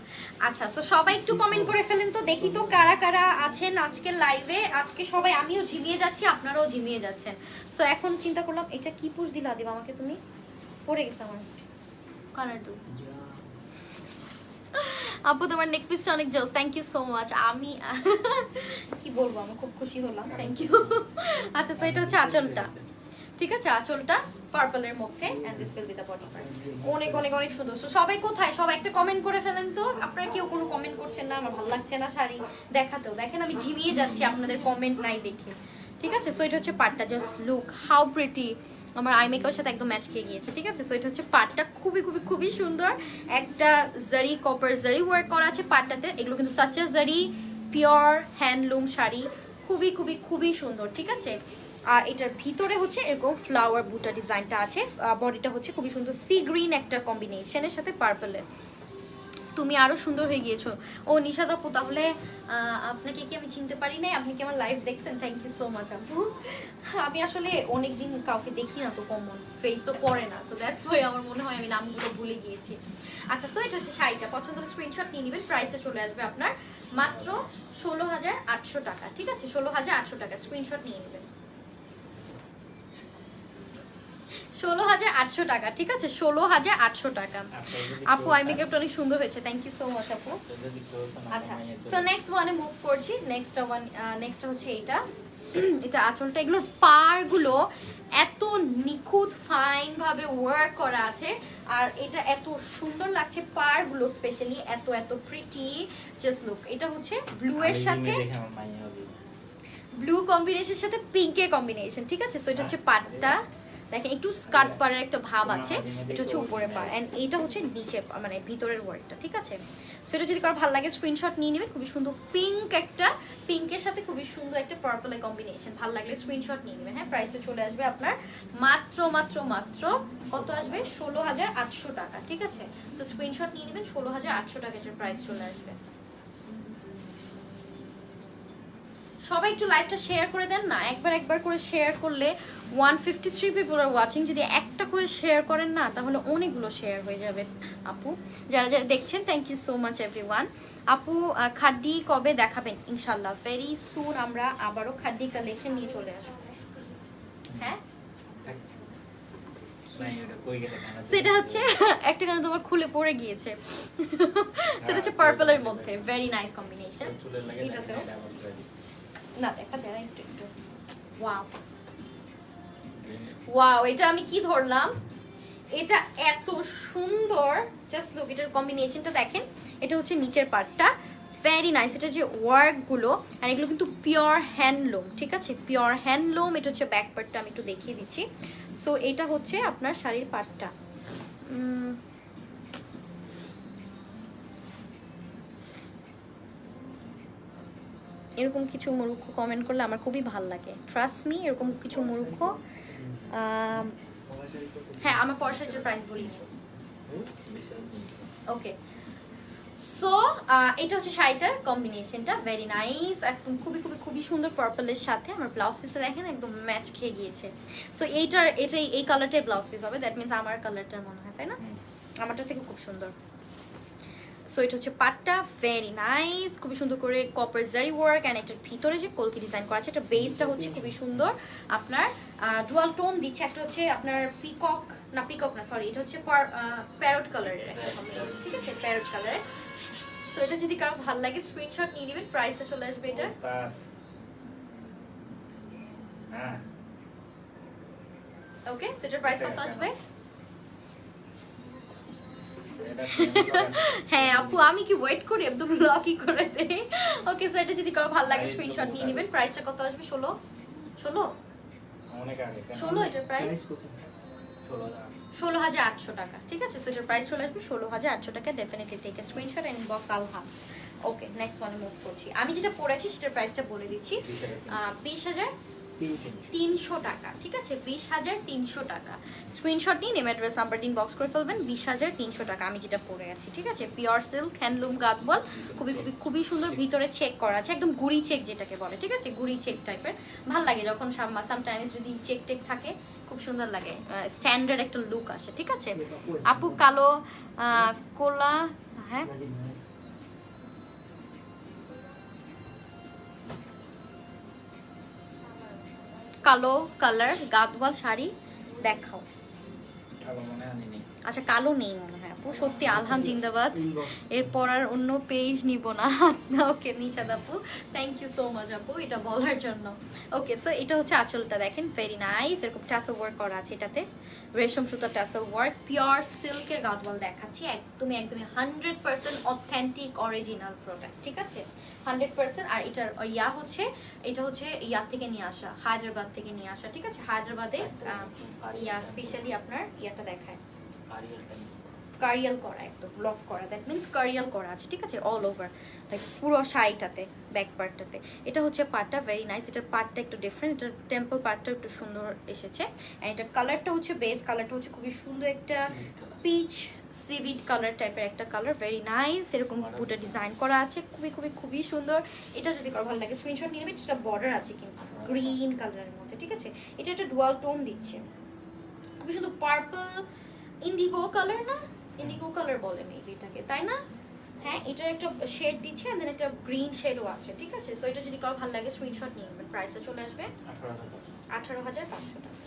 আচ্ছা তো সবাই একটু কমেন্ট করে ফেলেন তো, দেখি তো কারা কারা আছেন আজকে লাইভে। আজকে সবাই, আমিও ঝিমিয়ে যাচ্ছি, আপনারাও ঝিমিয়ে যাচ্ছেন। সো এখন চিন্তা করলাম এটা কি পুষ দিলা দিবা আমাকে তুমি, পড়ে গেছে আমার কানার দুল। আপু তোমার নেক পিসটা অনেক জোস, থ্যাংক ইউ সো মাচ। আমি কি বলবো, আমি খুব খুশি হলাম, থ্যাংক ইউ। আচ্ছা সো এটা হচ্ছে আঁচলটা, ঠিক আছে আঁচলটা পার্পলের মধ্যে, and this will be the body part. অনেক অনেক অনেক সুন্দর। সো সবাই কোথায়, সবাই একটা কমেন্ট করে ফেলেন তো। আপনারা কেউ কোনো কমেন্ট করছেন না, আমার ভালো লাগছে না শাড়ি দেখাতেও, দেখেন আমি ঝিমিয়ে যাচ্ছি আপনাদের কমেন্ট নাই দেখে, ঠিক আছে। সো এটা হচ্ছে পার্টটা, জাস্ট লুক হাউ প্রিটি, আমার আই মেকআপের সাথে একদম ম্যাচ খেয়ে গিয়েছে, ঠিক আছে। সো এটা হচ্ছে পার্টটা, খুবই খুবই খুবই সুন্দর, একটা জারি কপার জারি ওয়ার্ক করা আছে পার্টটাতে। এগুলো কিন্তু সাচ আ জারি পিওর হ্যান্ডলুম শাড়ি, খুবই খুবই খুবই সুন্দর, ঠিক আছে। আর এটার ভিতরে হচ্ছে এরকম ফ্লাওয়ার বুটা ডিজাইনটা আছে, বডিটা হচ্ছে খুবই সুন্দর সি গ্রিন একটা কম্বিনেশনের সাথে পার্পলের। তুমি আরো সুন্দর হয়ে গিয়েছো। ও নিশাদ আপু, তাহলে আপনাকে কি আমি চিনতে পারি নাই? আপনি কি আমার লাইভ দেখতেন? থ্যাংক ইউ সো মাচ আপু। আমি আসলে অনেকদিন কাউকে দেখি না তো, কমন ফেস তো পড়ে না, সো দ্যাটস ওয়াই আমার মনে হয় আমি নামগুলো ভুলে গিয়েছি। আচ্ছা সো এটা হচ্ছে শাড়িটা, পছন্দ হলে স্ক্রিনশট নিয়ে নেবেন, প্রাইসে চলে আসবে আপনার মাত্র 16,800 টাকা, ঠিক আছে 16,800 টাকা। স্ক্রিনশট নিয়ে নেবেন, 16,800 টাকা, ঠিক আছে 16,800 টাকা। আপু আই মেকআপটা অনেক সুন্দর হয়েছে, থ্যাংক ইউ সো মাচ আপু। আচ্ছা সো নেক্সট ওয়ানে মুভ করছি। নেক্সট হচ্ছে এইটা, এটা আঁচলটা, এগুলোর পারগুলো এত নিখুঁত ফাইন ভাবে ওয়ার্ক করা আছে, আর এটা এত সুন্দর লাগছে পারগুলো, স্পেশালি এত এত প্রিটি, জাস্ট লুক। এটা হচ্ছে ব্লু এর সাথে, ব্লু কম্বিনেশনের সাথে পিঙ্কের কম্বিনেশন, ঠিক আছে। সো এটা হচ্ছে পাটটা, দেখেন একটু স্কার্ট পাড়ের একটা ভাব আছে, এটা হচ্ছে উপরে পাড়, এন্ড এইটা হচ্ছে নিচে মানে ভিতরের ওয়ার্কটা, ঠিক আছে। সেটা যদি কারো ভালো লাগে স্ক্রিনশট নিয়ে নেবেন, খুবই সুন্দর পিঙ্ক, একটা পিঙ্কের সাথে খুবই সুন্দর একটা পার্পলের কম্বিনেশন, ভালো লাগলে স্ক্রিনশট নিয়ে নেবেন। হ্যাঁ প্রাইসটা চলে আসবে আপনার মাত্র মাত্র মাত্র কত আসবে? 16,800 টাকা, ঠিক আছে। সো স্ক্রিনশট নিয়ে নেবেন, 16,800 টাকা এটার প্রাইস চলে আসবে। সবাই একটু লাইভটা শেয়ার করে দেন না, একবার করে শেয়ার করলে 153 পিপল আর ওয়াচিং, যদি একটা করে শেয়ার করেন না তাহলে অনেকগুলো শেয়ার হয়ে যাবে আপু। যারা যারা দেখছেন thank you so much everyone. আপু খাড্ডি কবে দেখাবেন? ইনশাল্লাহ ভেরি সুন আমরা আবারও খাড্ডি কালেকশন নিয়ে চলে আসবো। হ্যাঁ সেটা হচ্ছে একটা গান তোমার খুলে পড়ে গিয়েছে, সেটা হচ্ছে পার্পলের মধ্যে, ভেরি নাইস কম্বিনেশন। এটাতেও না দেখা যায় একটু একটু, ওয়াও ওয়াও, এটা আমি কি ধরলাম, এটা এত সুন্দর, জাস্ট লুক, এটার কম্বিনেশনটা দেখেন। এটা হচ্ছে নিচের পার্টটা, ভেরি নাইস, এটা যে ওয়ার্কগুলো, আর এগুলো কিন্তু পিওর হ্যান্ডলুম, ঠিক আছে পিওর হ্যান্ডলুম। এটা হচ্ছে ব্যাক পার্টটা, আমি একটু দেখিয়ে দিচ্ছি। সো এটা হচ্ছে আপনার শাড়ির পার্টটা, এরকম কিছু মূর্খ কমেন্ট করলে আমার খুবই ভালো লাগে, ট্রাস্ট মি, এরকম কিছু মূর্খ। হ্যাঁ আমার পরশাড়ির প্রাইস বলি, ওকে সো এটা হচ্ছে শাড়িটার কম্বিনেশনটা ভেরি নাইস, একদম খুবই খুবই খুবই সুন্দর পার্পলের সাথে আমার ব্লাউজ পিসে দেখেন একদম ম্যাচ খেয়ে গিয়েছে। সো এটাই এই কালারটাই ব্লাউজ পিস হবে, দ্যাট মিনস আমার কালারটার মনে হয়, তাই না? আমারটা থেকে খুব সুন্দর। সো এটা হচ্ছে পাটটা, ভেরি নাইস, খুবই সুন্দর করে কপার জারি ওয়ার্ক অ্যান্ড এটার ভিতরে যে কলকি ডিজাইন করা আছে, এটা বেসটা হচ্ছে খুবই সুন্দর আপনার ডুয়াল টোন দিচ্ছে। একটা হচ্ছে আপনার পিকক না সরি, এটা হচ্ছে প্যারট কালারের একটা কম্বিনেশন, ঠিক আছে, প্যারট কালারের। সো এটা যদি কারো ভালো লাগে স্ক্রিনশট নিয়ে নেবেন, প্রাইসটা চলে আসবে এটা। হ্যাঁ ওকে, সো এটার প্রাইস কত আসবে? হ্যাঁ আপু, আমি কি ওয়েট করি একদম লকি করে দেই। ওকে, সো এটা যদি কারো ভালো লাগে স্ক্রিনশট নিয়ে নেবেন, প্রাইসটা কত আসবে? 16 অনেক আগে 16 এটার প্রাইস প্রাইস কত? 16,800 টাকা, ঠিক আছে। সো এটার প্রাইস চলে আসবে 16,800 টাকা। Definitely take a screenshot and inbox আলহাম। ওকে, নেক্সট ওয়ানে মুভ করছি। আমি যেটা পড়েছি সেটার প্রাইসটা বলে দিচ্ছি, 20,300 টাকা, ঠিক আছে, 20,300 টাকা। স্ক্রিনশট নিন, নেম অ্যাড্রেস নাম্বার দিন, বক্স করে ফেলবেন। 20,300 টাকা আমি যেটা পরে আছি, ঠিক আছে। পিওর সিল্ক হ্যান্ডলুম গাদওয়াল, খুবই খুবই খুবই সুন্দর, ভিতরে চেক করা আছে, একদম গুড়ি চেক যেটাকে বলে, ঠিক আছে, গুড়ি চেক টাইপের। ভাল লাগে যখন সামটাইমস যদি চেক টেক থাকে, খুব সুন্দর লাগে, স্ট্যান্ডার্ড একটা লুক আসে, ঠিক আছে। আপু কালো কোলা, হ্যাঁ কালো কালার গাদওয়াল শাড়ি দেখাও। আচ্ছা, কালো নেই মনে হয় আপু, সত্যি আলহাম জিন্দাবাদ। এরপর আর অন্য পেজ নিব না। ওকে নিশাদ আপু, থ্যাংক ইউ সো মাচ আপু এটা বলার জন্য। ওকে, সো এটা হচ্ছে আঁচলটা, দেখেন ভেরি নাইস, এরকম টাসেল ওয়ার্ক করা আছে, এটাতে রেশম সুতার টাসেল ওয়ার্ক, পিওর সিল্কের গাদওয়াল দেখাচ্ছি, একদমই 100% অথেন্টিক অরিজিনাল প্রোডাক্ট, ঠিক আছে, 100%। আর এটার এটা হচ্ছে ইয়া থেকে নিয়ে আসা, হায়দ্রাবাদ থেকে নিয়ে আসা, ঠিক আছে, হায়দ্রাবাদে স্পেশালি আপনার ইয়াটা দেখায় কারিয়াল করা, একদম ব্লক করা, দ্যাট মিনস কারিয়াল করা আছে, ঠিক আছে, অল ওভার লাইক পুরো শাড়িটাতে, ব্যাক পার্টটাতে। এটা হচ্ছে পার্টটা, ভেরি নাইস, এটার পার্টটা একটু ডিফারেন্ট, এটার টেম্পল পার্টটা একটু সুন্দর এসেছে। অ্যান্ড এটার কালারটা হচ্ছে বেস কালারটা হচ্ছে খুবই সুন্দর একটা পিচ সিভিড কালার টাইপের একটা কালার, ভেরি নাইস, এরকম বুটা ডিজাইন করা আছে, খুবই খুবই খুবই সুন্দর। এটা যদি কারো ভালো লাগে স্ক্রিনশট নিয়ে নেবেন, সেটা বর্ডার আছে কিন্তু গ্রিন কালারের মধ্যে, ঠিক আছে। এটা একটা ডুয়াল টোন দিচ্ছে, খুবই সুন্দর, পার্পল ইন্ডিগো কালার, না ইন্ডিগো কালার বলে মেবি এটাকে, তাই না? হ্যাঁ, এটার একটা শেড দিচ্ছে এন্ড দেন একটা গ্রিন শেডও আছে, ঠিক আছে। সো এটা যদি কারো ভালো লাগে স্ক্রিনশট নিয়ে নেবেন, প্রাইসটা চলে আসবে 18,500 টাকা,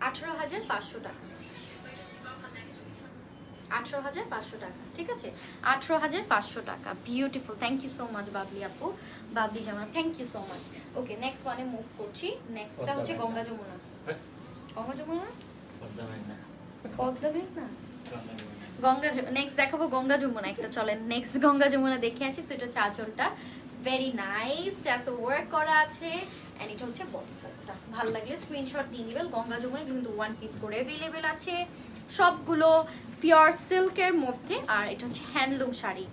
18,500 টাকা, 18,500 টাকা, ঠিক আছে, 18,500 টাকা। Beautiful, thank you so much Babli আপু, বাবলি জামা, thank you so much. Okay, next ওয়ানে মুভ করছি। নেক্সটটা হচ্ছে গঙ্গা যমুনা, গঙ্গা যমুনা পদ্মা মেঘ না, গঙ্গা, নেক্সট দেখাবো গঙ্গা যমুনা একটা, চলেন নেক্সট গঙ্গা যমুনা দেখে আসি। সেটা হচ্ছে আঁচলটা, ভেরি নাইস, ট্যাসেল ওয়ার্ক করা আছে, এন্ড এটা হচ্ছে বডি পার্টটা। ভালো লাগলে স্ক্রিনশট নিয়ে নেবেন। গঙ্গা যমুনা কিন্তু 1 পিস করে अवेलेबल আছে, সবগুলো পিওর সিল্কের মধ্যে। আর এটা হচ্ছে হ্যান্ডলুম শাড়ি,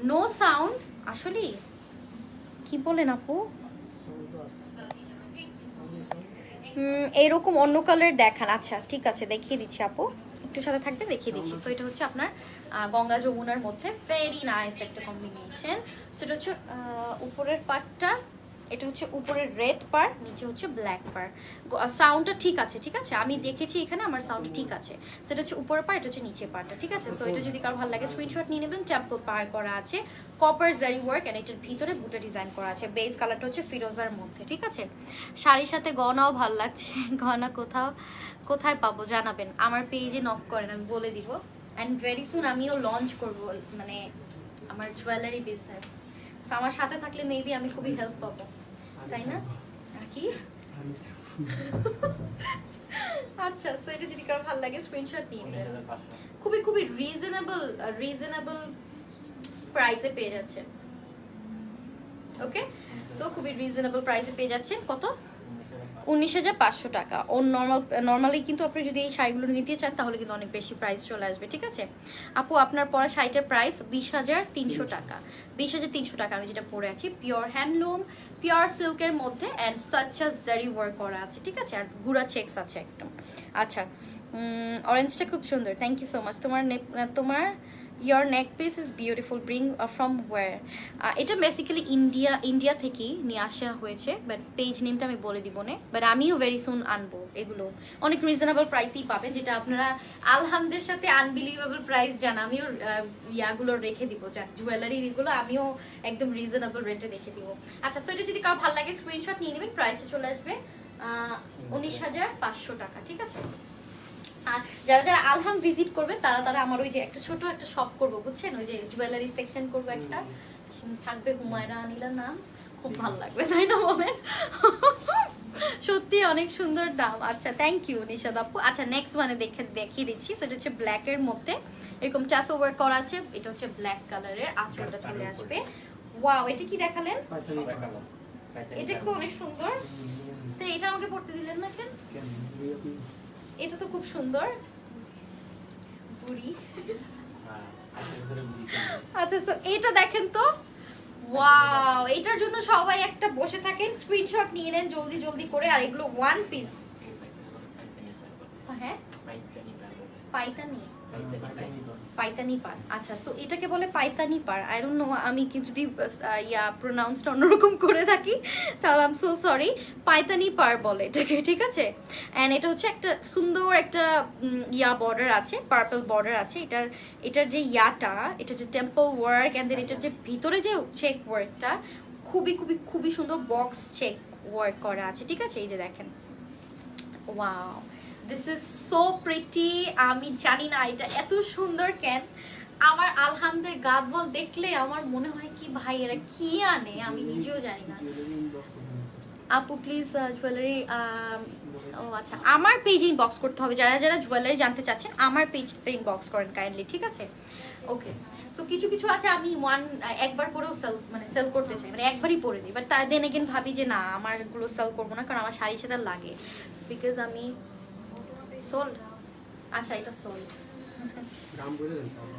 নো সাউন্ড। আসলে কি বলেন আপু? এরকম অন্য কালার দেখান, আচ্ছা ঠিক আছে, দেখিয়ে দিচ্ছি আপু, একটু সাথে থাকবে, দেখিয়ে দিচ্ছি। সো এটা হচ্ছে আপনার গঙ্গা যমুনার মধ্যে, ভেরি নাইস একটা কম্বিনেশন। সেটা হচ্ছে উপরের পার্টটা, এটা হচ্ছে উপরের রেড পার্ট, নিচে হচ্ছে ব্ল্যাক পার্ট। সাউন্ডটা ঠিক আছে, ঠিক আছে, আমি দেখেছি এখানে, আমার সাউন্ড ঠিক আছে। সেটা হচ্ছে উপরের পার্ট, এটা হচ্ছে নিচের পার্টটা, ঠিক আছে। সো এটা যদি কারো ভালো লাগে স্ক্রিনশট নিয়ে নেবেন। টেম্পল পার করা আছে, কপার জারি ওয়ার্ক, এন্ড এটার ভিতরে বুটা ডিজাইন করা আছে। বেস কালারটা হচ্ছে ফিরোজার মধ্যে, ঠিক আছে। শাড়ির সাথে গহনাও ভালো লাগছে। গহনা কোথায় পাবো জানাবেন, আমার পেজে নক করেন, আমি বলে দিব। অ্যান্ড ভেরি সুন আমিও লঞ্চ করব, মানে আমার জুয়েলারি বিজনেস। আমার সাথে থাকলে মেবি আমি খুবই হেল্প পাবো, তাই না? কি আচ্ছা, সো এটা যদি কারো ভালো লাগে স্ক্রিনশট নিয়ে নেবেন। খুবই খুবই রিজনেবল প্রাইসে পেয়ে যাচ্ছে। ওকে, সো খুবই রিজনেবল প্রাইসে পেয়ে যাচ্ছেন। কত? 19,500 টাকা। ও নর্মালি কিন্তু আপনি যদি এই শাড়িগুলো নিতে চান তাহলে কিন্তু অনেক বেশি প্রাইস চলে আসবে, ঠিক আছে। আপু আপনার পরা শাড়িটার প্রাইস 20,300 টাকা, 20,300 টাকা আমি যেটা পরে আছি। পিওর হ্যান্ডলুম, পিওর সিল্কের মধ্যে অ্যান্ড সাচ আ জারি ওয়ার্ক করা আছে, ঠিক আছে। আর গুড়া চেকস আছে একদম। আচ্ছা, অরেঞ্জটা খুব সুন্দর, থ্যাংক ইউ সো মাচ। তোমার your neck piece is beautiful, bring from where? এটা বেসিক্যালি ইন্ডিয়া থেকেই নিয়ে আসা হয়েছে, বাট পেজ নেমটা আমি বলে দিব না, বাট আমিও ভেরি সুন আনবো। এগুলো অনেক রিজনেবল প্রাইসেই পাবেন, যেটা আপনারা আলহামদের সাথে আনবিলিভেবল প্রাইস জান। আমিও ইয়াগুলো রেখে দিব, জান জুয়েলারিগুলো আমিও একদম রিজনেবল রেটে রেখে দিব। আচ্ছা, সো এটা যদি কারো ভালো লাগে স্ক্রিনশট নিয়ে নেবেন, প্রাইসে চলে আসবে 19,500 টাকা, ঠিক আছে? আর যারা যারা আলহাম ভিজিট করবে তারা আমার ওই যে একটা ছোট একটা শপ করবো, বুঝছেন, ওই যে জুয়েলারি সেকশন করবো একটা, থাকবে হুমায়রা আনিলার নাম, খুব ভালো লাগবে, তাই না বলেন? সত্যি অনেক সুন্দর দাম। আচ্ছা, থ্যাংক ইউ নিশাদ আপু। আচ্ছা, নেক্সট মানে দেখিয়ে দিচ্ছি, সেটা হচ্ছে ব্ল্যাকের মধ্যে এরকম চাস ওভার করা আছে, এটা হচ্ছে ব্ল্যাক কালারের, আঁচলটা চলে আসবে। ওয়াও, এটা কি দেখালেন? এটা খুব অনেক সুন্দর, তো এটা আমাকে পড়তে দিলেন না কেন? এটা তো খুব সুন্দর বুড়ি। আচ্ছা, তো এটা দেখেন তো, ওয়াও, এটার জন্য সবাই একটা বসে থাকেন, স্ক্রিনশট নিয়ে নেন জলদি জলদি করে। আর এগুলো ওয়ান পিস, হ্যাঁ, পাইতানি পাইতানি পার। আচ্ছা, সো এটাকে বলে পাইতানি পার। আই ডোন্ট নো, আমি কি যদি প্রোনাউন্সটা অন্যরকম করে থাকি তাহলে আই এম সো সরি। পাইতানি পার বলে এটাকে, ঠিক আছে? অ্যান্ড এটা হচ্ছে একটা সুন্দর একটা বর্ডার আছে, পার্পল বর্ডার আছে। এটার যে এটা যে টেম্পল ওয়ার্ক, অ্যান্ড দেন এটার যে ভিতরে যে চেক ওয়ার্কটা খুবই খুবই খুবই সুন্দর, বক্স চেক ওয়ার্ক করা আছে, ঠিক আছে? এই যে দেখেন, wow, this is so pretty. আমি জানি না এটা এত সুন্দর কেন। আমার আলহামদের গাদবল দেখলে আমার মনে হয় কি, ভাই এরা কি আনে, আমি নিজেও জানি না। আপু প্লিজ জুয়েলারি, ও আচ্ছা, আমার পেজে ইনবক্স করতে হবে। যারা যারা জুয়েলারি জানতে চাচ্ছেন আমার পেজতে ইনবক্স করেন কাইন্ডলি, ঠিক আছে? ওকে, সো কিছু কিছু আছে আমি একবার করেও সেল করতে চাই, মানে একবারই পরে দিই, বাট তাই দেন এগেন ভাবি যে না, আমার এগুলো সেল করবো না, কারণ আমার শাড়ির সাথে লাগে, বিকজ আমি সোল্ড। আচ্ছা, এটা সোল্ড।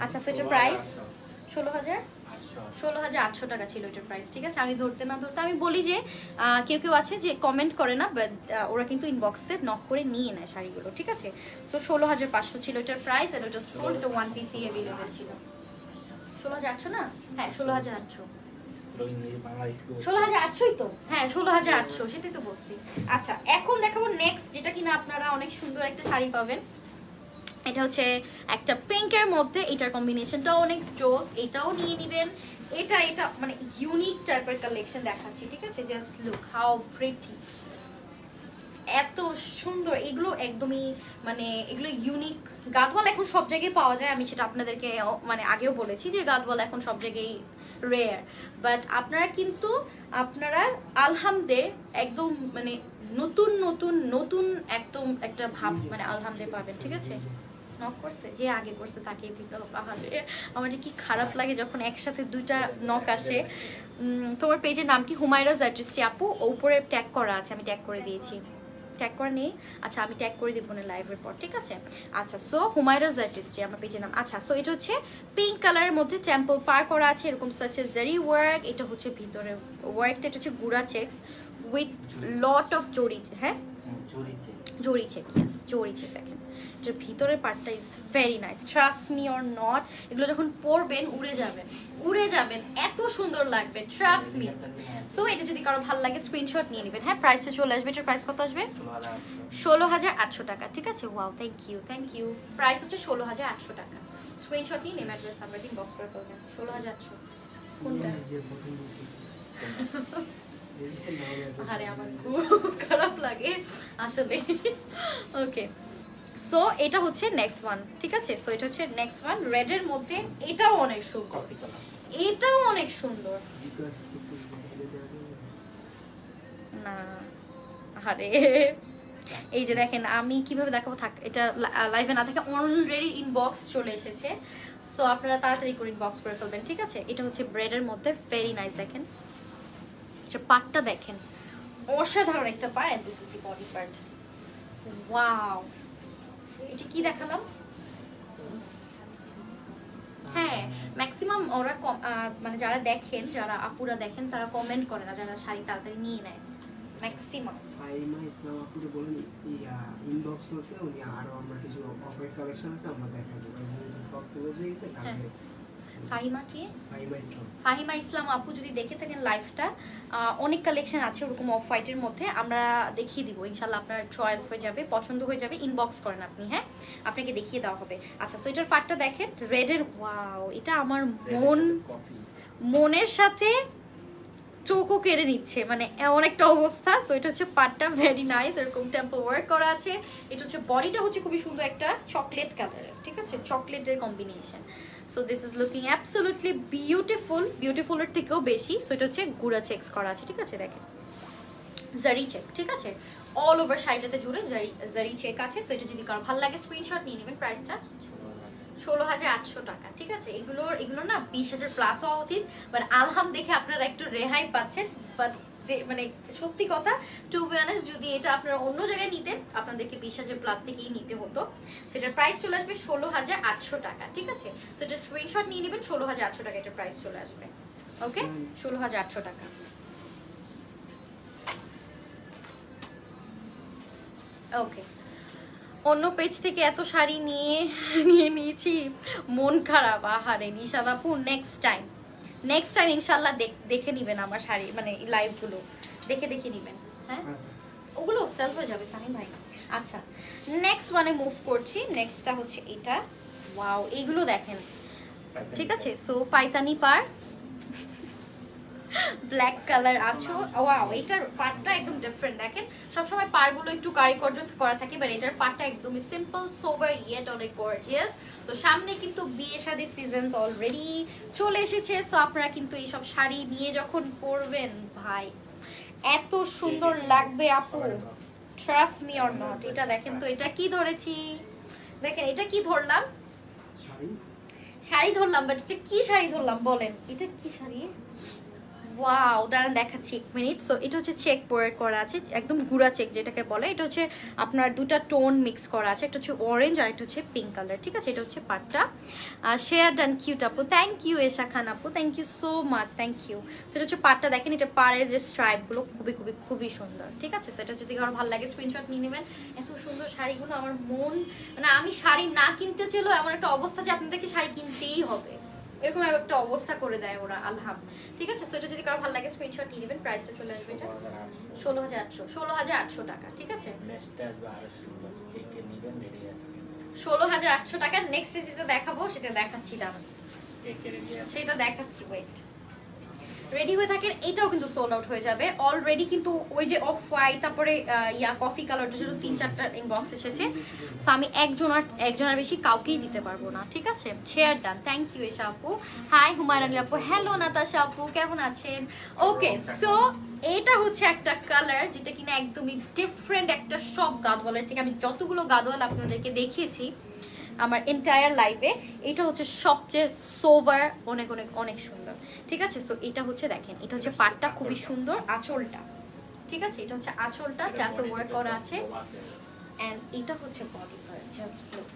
আচ্ছা, সো এটার প্রাইস 16,800 টাকা ছিল এটার প্রাইস, ঠিক আছে? আমি ধরতে না ধরতে আমি বলি যে কেউ কেউ আছে যে কমেন্ট করে না, বাট ওরা কিন্তু ইনবক্সে নক করে নিয়ে নেয় শাড়িগুলো, ঠিক আছে? সো 16,500 ছিল এটার প্রাইস, আর ওটা সোল্ড, এটা ওয়ান পিসি অ্যাভেলেবেল ছিল। 16,800 না? হ্যাঁ, 16,800। 16,800ই তো, হ্যাঁ 16,800, সেটাই তো বলছি। আচ্ছা, এখন দেখাবো নেক্সট, যেটা কিনা আপনারা অনেক সুন্দর একটা শাড়ি পাবেন। এটা হচ্ছে একটা পিঙ্কের মধ্যে, এটার কম্বিনেশনটা অনেক জোস, এটাও নিয়ে নেবেন। এটা মানে ইউনিক টাইপের কালেকশন দেখাচ্ছি, ঠিক আছে? জাস্ট লুক হাউ প্রিটি, এত সুন্দর এগুলো, একদমই মানে এগুলো ইউনিক। গাদওয়াল এখন সব জায়গায় পাওয়া যায়, আমি সেটা আপনাদেরকে মানে আগেও বলেছি যে গাদওয়াল এখন সব জায়গায় রেয়ার, বাট আপনারা আলহামদে একদম মানে নতুন নতুন নতুন একদম একটা ভাব মানে আলহামদে পাবেন, ঠিক আছে? নক করছে, যে আগে করছে তাকেই দিতে হবে। আমার যে কি খারাপ লাগে যখন একসাথে দুইটা নক আসে। তোমার পেজের নাম কি? হুমায়রাজ আর্টিস্ট্রি আপু, উপরে ট্যাগ করা আছে, আমি ট্যাগ করে দিয়েছি। ট্যাগ করে নেই? আচ্ছা, আমি ট্যাগ করে দিব না লাইভের পর, ঠিক আছে? আচ্ছা, সো হুমায়রাজ আর্টিস্ট্রি আমার পেজের নাম। আচ্ছা, সো এটা হচ্ছে পিঙ্ক কালারের মধ্যে টেম্পল পার করা আছে, এরকম সাচে জারি ওয়ার্ক। এটা হচ্ছে ভিতরে ওয়ার্কটা, এটা হচ্ছে গুড়া চেকস উইথ লট অফ জড়ি, হ্যাঁ জড়ি চেক, ইয়েস জড়ি চেক। দেখেন এটার ভিতরের পার্টটা is very nice, trust me or not, এগুলো যখন পরবেন উড়ে যাবেন, এত সুন্দর লাগবে, ট্রাস্ট মি। সো এটা যদি কারো ভালো লাগে স্ক্রিনশট নিয়ে নেবেন। হ্যাঁ, প্রাইসটা চলে আসবে, এটার প্রাইস কত আসবে? 16,800 টাকা, ঠিক আছে? Wow, thank you. প্রাইস হচ্ছে 16,800 টাকা। স্ক্রিনশট নিয়ে নেম অ্যাড্রেস নাম্বার ইনবক্স করে ফেলবেন। 16,800 কোনটা? আরে আমার খুব খারাপ লাগে আসলে। ওকে, সো এটা হচ্ছে নেক্সট ওয়ান, ঠিক আছে? সো এটা হচ্ছে নেক্সট ওয়ান রেডের মধ্যে, এটাও অনেক সুন্দর, এটাও অনেক সুন্দর। না, আরে এই যে দেখেন, আমি কিভাবে দেখাবো, থাক এটা লাইভে না থাকে, অলরেডি ইনবক্স চলে এসেছে, সো আপনারা তাড়াতাড়ি করে ইনবক্স করে ফেলবেন, ঠিক আছে? এটা হচ্ছে ব্রেডের মধ্যে, ভেরি নাইস। দেখেন পার্টটা দেখেন, অসাধারণ একটা part, and this is the body part. Wow, এটা কি দেখালাম? হ্যাঁ, ম্যাক্সিমাম ওরা মানে যারা দেখেন, যারা আপুরা দেখেন, তারা কমেন্ট করে না, যারা শাড়ি তাড়াতাড়ি নিয়ে নেয় ম্যাক্সিমাম। ফাইমা ইসলাম আপুকে বলেন ইনবক্স করতে, উনি আরো আমরা কিছু অফ হোয়াইট কালেকশন আছে আমরা দেখাই দেবো। সব ক্লোজ হয়ে গেছে কালকে। ফাহিমা কি? ফাইমা ইসলাম। ফাহিমা ইসলাম আপু যদি দেখে থাকেন লাইভটা, অনেক কালেকশন আছে ওরকম অফ হোয়াইটের মধ্যে, আমরা দেখিয়ে দিব ইনশাল্লাহ, আপনার চয়েস হয়ে যাবে, পছন্দ হয়ে যাবে, ইনবক্স করেন আপনি, হ্যাঁ আপনাকে দেখিয়ে দেওয়া হবে। আচ্ছা সো এটার পার্টটা দেখেন রেডের, ওয়াও এটা আমার মনের সাথে চোখও কেড়ে নিচ্ছে, মানে এমন একটা অবস্থা। সো এটা হচ্ছে পার্টটা ভেরি নাইস, এরকম টেম্পল ওয়ার্ক করা আছে। এটা হচ্ছে বডিটা হচ্ছে খুবই সুন্দর একটা চকলেট কালারের, ঠিক আছে, চকলেটের combination. So this is looking absolutely beautiful, বিউটিফুলের থেকেও বেশি। সো এটা হচ্ছে গুড়া চেকস করা আছে, ঠিক আছে, দেখেন জারি চেক, ঠিক আছে, অল ওভার সাইডটাতে জুড়ে জারি চেক আছে। সো এটা যদি কারো ভালো লাগে স্ক্রিনশট নিয়ে নেবেন। প্রাইসটা 16,800 টাকা, ঠিক আছে। এগুলো না 20,000 প্লাস হওয়া উচিত, বাট আলহাম দেখে আপনারা একটু রেহাই পাচ্ছেন। বাট মানে সত্যি কথা, টু বি অনেস্ট, যদি এটা আপনারা অন্য জায়গায় নিতেন আপনাদেরকে 20,000 প্লাস থেকেই নিতে হতো। সেটার প্রাইস চলে আসবে 16,800 টাকা, ঠিক আছে। সো এটা স্ক্রিনশট নিয়ে নেবেন, 16,800 টাকা এটার প্রাইস চলে আসবে। ওকে, 16,800 টাকা। ওকে, অন্য পেজ থেকে এত শাড়ি নিয়ে নিয়েছি, মন খারাপ। আহারে নিশাদ আপু, নেক্সট টাইম ইনশাল্লাহ দেখে নিবেন আমার শাড়ি, মানে লাইভগুলো দেখে নিবেন, হ্যাঁ ওগুলো সেল হয়ে যাবে সানি ভাই। আচ্ছা নেক্সট ওয়ানে মুভ করছি। নেক্সটটা হচ্ছে এটা, ওয়াও এইগুলো দেখেন, ঠিক আছে। সো পাইতানি পার, ব্ল্যাক কালার আছো, ওয়াও এটার পাটটা একদম ডিফারেন্ট। দেখেন সবসময় পারগুলো একটু কারিগর্য করা থাকে, বাট এটার পাটটা একদমই সিম্পল সোবার ইয়েট অনেক গর্জিয়াস। তো সামনে কিন্তু বিয়ে শাদী সিজনস অলরেডি চলে এসেছে। সো আপনারা কিন্তু এইসব শাড়ি নিয়ে যখন পরবেন ভাই এত সুন্দর লাগবে আপু, ট্রাস্ট মি অর নট। এটা দেখেন তো, এটা কি ধরেছি, দেখেন এটা কি ধরলাম, শাড়ি ধরলাম, বাট এটা কি শাড়ি ধরলাম বলেন, এটা কি শাড়ি? ওয়াও দাঁড়ান দেখাচ্ছি এক মিনিট। সো এটা হচ্ছে চেক ওয়ার্ক করা আছে, একদম গুড়া চেক যেটাকে বলে। এটা হচ্ছে আপনার দুটা টোন মিক্স করা আছে, একটা হচ্ছে অরেঞ্জ আর একটা হচ্ছে পিঙ্ক কালার, ঠিক আছে। এটা হচ্ছে পাটটা। শেয়ার ডান কিউট আপু, থ্যাংক ইউ এশা খান আপু, thank you so much, thank you. সেটা হচ্ছে পাটটা দেখেন, এটা পাড়ের যে স্ট্রাইপগুলো খুবই খুবই খুবই সুন্দর, ঠিক আছে। সেটা যদি কারো ভালো লাগে স্ক্রিনশট নিয়ে নেবেন। এত সুন্দর শাড়িগুলো, আমার মন, মানে আমি শাড়ি না কিনতে ছিল এমন একটা অবস্থা যে আপনাদেরকে শাড়ি কিনতেই হবে, এরকম একটা অবস্থা করে দেয় ওরা আলহাম, ঠিক আছে। সো এটা যদি কারো ভালো লাগে স্ক্রিনশট নিয়ে নেবেন। প্রাইসটা চলে আসবে এটা 16,800 টাকা, ঠিক আছে। 16,800 টাকা। নেক্সট যেটা দেখাবো সেটা দেখাচ্ছি, দাম সেটা দেখাচ্ছি, ওয়েট রেডি হয়ে থাকেন। এটাও কিন্তু সোল্ড আউট হয়ে যাবে অলরেডি, কিন্তু ওই যে অফ হোয়াইট তারপরে কফি কালারটা ছিল 3-4টা ইনবক্স এসেছে। সো আমি একজনের বেশি কাউকেই দিতে পারবো না, ঠিক আছে। শেয়ার ডান, থ্যাংক ইউ এশা আপু। হাই হুমায়রানি আপু, হ্যালো নাতাশা আপু, কেমন আছেন? ওকে সো এটা হচ্ছে একটা কালার যেটা কিনা একদমই ডিফারেন্ট একটা, সব গাদওয়ালের থেকে আমি যতগুলো গাদওয়াল আপনাদেরকে দেখিয়েছি আমার এন্টায়ার লাইফে, এটা হচ্ছে সবচেয়ে সোভার, অনেক অনেক অনেক সুন্দর, ঠিক আছে। সো এটা হচ্ছে দেখেন, এটা হচ্ছে পাটটা খুবই সুন্দর, আঁচলটা, ঠিক আছে, এটা হচ্ছে আঁচলটা ট্যাসেল ওয়ার্ক করা আছে, এন্ড এটা হচ্ছে বডি পার্ট। জাস্ট লুক,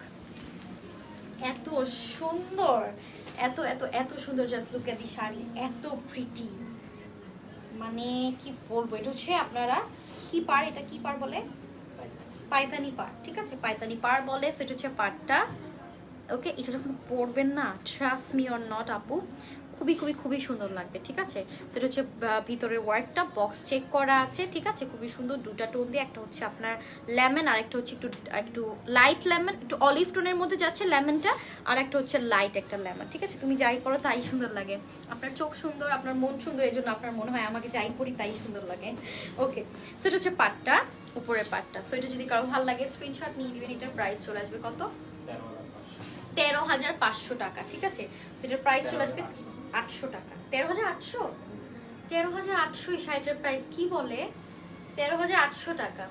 এত সুন্দর, এত এত এত সুন্দর। জাস্ট লুক এট দি শাড়ি, এত প্রিটি, মানে কি বলবো। এটা হচ্ছে আপনারা কি পার, এটা কি পার বলে, পায়তানি পাড়, ঠিক আছে, পায়তানি পাড় বলে। সেটা হচ্ছে পাড়টা, ওকে। এটা যখন পরবেন না, ট্রাস্ট মি অর নট আপু, খুবই খুবই খুবই সুন্দর লাগবে, ঠিক আছে। সেটা হচ্ছে ভিতরের ওয়ার্কটা বক্স চেক করা আছে, ঠিক আছে, খুবই সুন্দর। দুটা টোন দিয়ে, একটা হচ্ছে আপনার লেমন আর একটা হচ্ছে একটু লাইট লেমন, একটু অলিভ টোনের মধ্যে যাচ্ছে লেমনটা, আর একটা হচ্ছে লাইট একটা লেমন, ঠিক আছে। তুমি যাই করো তাই সুন্দর লাগে, আপনার চোখ সুন্দর, আপনার মন সুন্দর, এই জন্য আপনার মনে হয় আমাকে যাই করি তাই সুন্দর লাগে, ওকে। সেটা হচ্ছে পাটটা, উপরের পাটটা। সো এটা যদি কারো ভালো লাগে স্ক্রিনশট নিয়ে দিবেন। এটার প্রাইস চলে আসবে কত? 13,500 টাকা, ঠিক আছে। সেটার প্রাইস চলে আসবে 800 টাকা। 13,800 13,800 এই শাড়িটার প্রাইস, কি বলে 13,800 টাকা,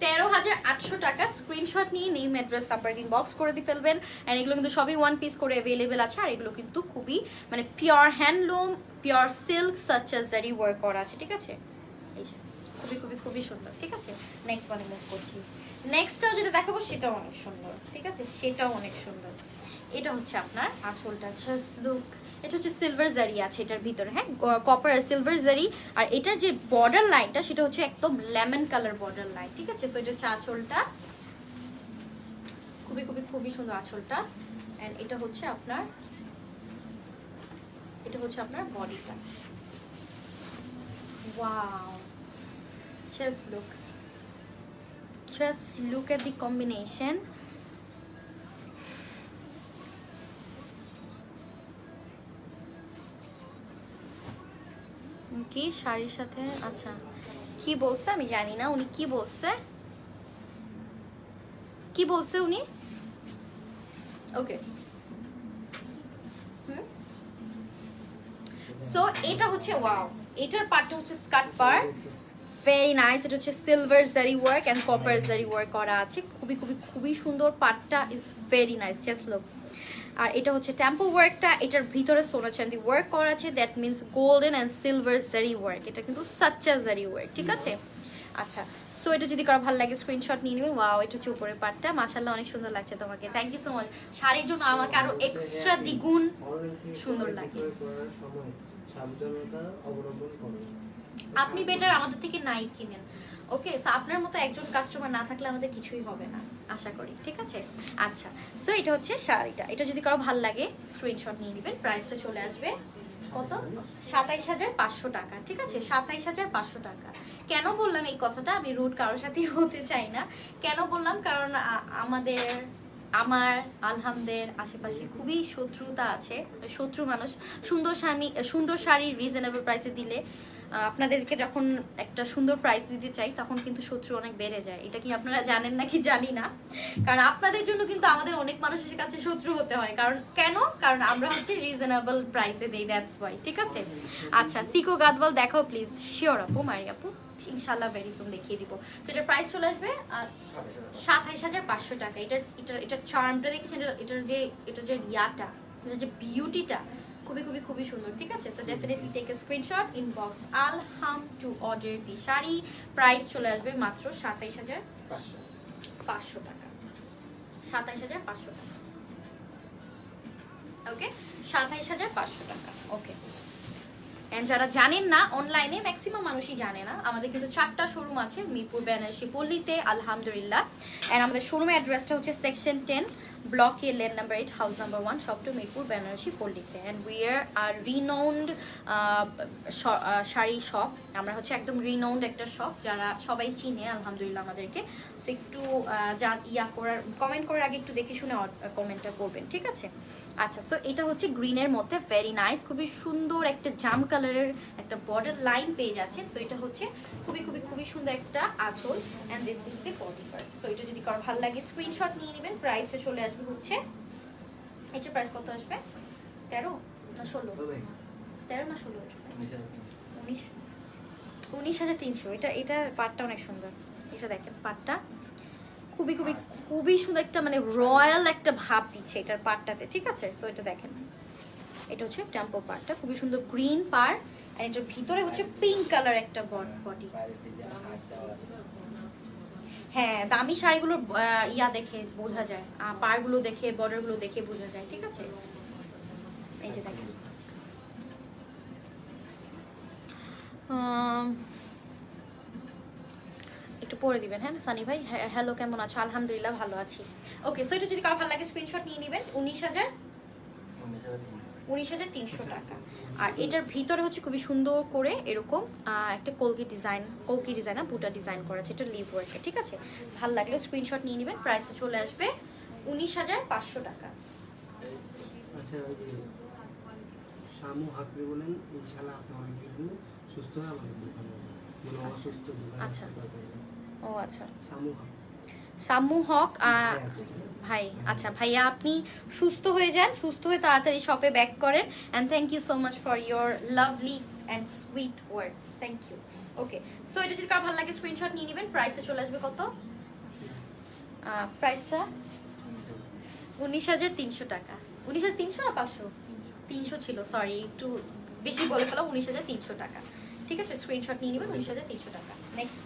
13,800 টাকা। স্ক্রিনশট নিয়ে নেম অ্যাড্রেস তারপর ইনবক্স করে দিয়ে ফেলবেন। অ্যান্ড এগুলো কিন্তু সবই ওয়ান পিস করে অ্যাভেলেবেল আছে, আর এগুলো কিন্তু খুবই মানে pure handloom, pure silk such as জারি ওয়ার্ক করা আছে, ঠিক আছে। এই যে খুবই খুবই খুবই সুন্দর, ঠিক আছে। নেক্সট ওয়ানে মুভ করছি। নেক্সটটাও যেটা দেখাবো সেটাও অনেক সুন্দর, ঠিক আছে, সেটাও অনেক সুন্দর। এটা হচ্ছে আপনার আঁচলটা, জাস্ট লুক, এটা হচ্ছে সিলভার জারি আছে এটার ভিতরে, হ্যাঁ কপার আর সিলভার জারি। আর এটার যে বর্ডার লাইনটা সেটা হচ্ছে একদম লেমন কালার বর্ডার লাইন, ঠিক আছে। সো এটা হচ্ছে আঁচলটা, খুবই খুবই খুবই সুন্দর আঁচলটা। এন্ড এটা হচ্ছে আপনার বডিটা। Wow, just look at the combination. কি শাড়ির সাথে, আচ্ছা কি বলছে আমি জানি না উনি কি বলছে উনি। ওকে, সো এটা হচ্ছে ওয়াও, এটার পার্টটা হচ্ছে স্কার্ট পার, ভেরি নাইস। এটা হচ্ছে silver zari work and copper zari work করা আছে, খুবই খুবই খুবই সুন্দর। পার্টটা is very nice, just look. আর এটা হচ্ছে টেম্পল ওয়ার্কটা, এটার ভিতরে সোনা চাঁদি ওয়ার্ক করা আছে, that means golden and silver zari work. এটা কিন্তু সাচ্চা জারি ওয়ার্ক, ঠিক আছে। আচ্ছা, সো এটা যদি কারো ভালো লাগে স্ক্রিনশট নিয়ে নেবেন। ওয়াও, এটা হচ্ছে উপরের পার্টটা, মাশাআল্লাহ অনেক সুন্দর লাগছে তোমাকে, থ্যাংক ইউ সো মাচ। শাড়ির জন্য আমাকে আরো এক্সট্রা দ্বিগুণ সুন্দর লাগে। সাবধানতা অবলম্বন করুন। আপনি বেটার আমাদের থেকে নাই কিনেন, ওকে। সো আপনার মতো একজন কাস্টমার না থাকলে আমাদের কিছুই হবে না, আশা করি, ঠিক আছে। আচ্ছা, সো এটা হচ্ছে শাড়িটা, এটা যদি কারো ভালো লাগে স্ক্রিনশট নিয়ে নেবেন। প্রাইসটা চলে আসবে কত, 27,500 টাকা, ঠিক আছে, 27,500 টাকা। কেন বললাম এই কথাটা, আমি রুড কারোর সাথে হতে চাই না। কেন বললাম, কারণ আমার আলহামদের আশেপাশে খুবই শত্রুতা আছে, শত্রু মানুষ। সুন্দর শাড়ি রিজনেবল প্রাইসে দিলে, আপনাদেরকে যখন একটা সুন্দর প্রাইস দিতে চাই তখন কিন্তু শত্রু অনেক বেড়ে যায়। এটা কি আপনারা জানেন নাকি জানি না, কারণ আপনাদের জন্য কিন্তু আমাদের অনেক মানুষের কাছে শত্রু হতে হয়। কারণ আমরা হচ্ছে রিজনেবল প্রাইসে দেই, দ্যাটস ওয়াই, ঠিক আছে। আচ্ছা, সিকো গাদওয়াল দেখাও প্লিজ। শিওর আপু, মারি আপু, ইনশাল্লাহ ভেরি সুন দেখিয়ে দিব। সেটার প্রাইস চলে আসবে 27,500 টাকা। এটার চার্মটা দেখেছেন, এটা যে ইয়াটা, যে বিউটিটা খুবই খুবই খুবই সুন্দর, ঠিক আছে। So definitely take a screenshot, inbox আলহাম to order the sari. Price চলে আসবে মাত্র 27,500 টাকা, 27,500 টাকা, ওকে, 27,500 টাকা, ওকে। এন্ড যারা জানেন না, অনলাইনে ম্যাক্সিমাম মানুষই জানে না, আমাদের কিন্তু 4টা শোরুম আছে মিরপুর বেনারসি পল্লীতে, আলহামদুলিল্লাহ। এন্ড আমাদের শোরুমের অ্যাড্রেসটা হচ্ছে section 10, block A, lane number 8, house number 1, shop two Mirpur Benarasi পল্লীতে। And we are renowned sari shop, আমরা হচ্ছে একদম রিনাউন্ড একটা শপ, যারা সবাই চিনে আলহামদুলিল্লাহ আমাদেরকে। সো একটু কমেন্ট করার আগে একটু দেখে শুনে কমেন্টটা করবেন, ঠিক আছে। আচ্ছা, সো এটা হচ্ছে গ্রিনের মধ্যে ভেরি নাইস, খুবই সুন্দর একটা জাম কালারের একটা বর্ডার লাইন পেয়ে যাচ্ছেন। সো এটা হচ্ছে খুবই খুবই খুবই সুন্দর একটা আঁচল, and this is the body part. So এটা যদি কারো ভালো লাগে স্ক্রিনশট নিয়ে নেবেন। প্রাইসটা চলে আসবে হচ্ছে, এটার প্রাইস কত আসবে, 13 না 16, 13 না 16, 19,300। এটার পার্টটা অনেক সুন্দর, এটা দেখেন পার্টটা খুবই খুবই খুবই সুন্দর, একটা মানে রয়্যাল একটা ভাব দিচ্ছে এটার পার্টটাতে, ঠিক আছে। সো এটা দেখেন, এটা হচ্ছে টেম্পো পার্টটা, খুবই সুন্দর গ্রিন পার, আর এটার ভিতরে হচ্ছে পিঙ্ক কালার একটা বডি। হ্যাঁ, দামি শাড়িগুলোর ইয়া দেখে বোঝা যায়, পারগুলো দেখে, বর্ডারগুলো দেখে বোঝা যায়, ঠিক আছে। এই যে দেখেন, একটু পরে দিবেন, হ্যাঁ সানি ভাই। হ্যালো, কেমন আছো? আলহামদুলিল্লাহ ভালো আছি। ওকে, সো এটা যদি কারো ভালো লাগে স্ক্রিনশট নিয়ে নেবেন। 19,300 টাকা। আর এটার ভিতরে হচ্ছে খুবই সুন্দর করে এরকম একটা কলকি ডিজাইন না, বুটা ডিজাইন করা আছে, এটা লিভ ওয়ার্কে, ঠিক আছে। ভালো লাগলে স্ক্রিনশট নিয়ে নেবেন। প্রাইসে চলে আসবে 19,500 টাকা। আচ্ছা, ওই যে শামু হাকরি বলেন, ইনশাআল্লাহ আপনি অনেক বেশি সুস্থ হয়ে আমাদের ভালো হবে, মানে অসুস্থ দোকান। আচ্ছা, ও আচ্ছা, শামু হক ভাই। আচ্ছা ভাইয়া, আপনি সুস্থ হয়ে যান, সুস্থ হয়ে তাড়াতাড়ি শপে ব্যাক করেন। And thank you so much for your lovely and sweet words, thank you. Okay, so এটা যদি কারো ভালো লাগে স্ক্রিনশট নিয়ে নেবেন। প্রাইসে চলে আসবে কত, প্রাইসটা 19,300 টাকা। 19,300 না 500? 300 ছিল, সরি একটু বেশি বলে ফেলাম, 19,300 টাকা, ঠিক আছে। স্ক্রিনশট নিয়ে নেবেন, 19,300 টাকা। নেক্সট,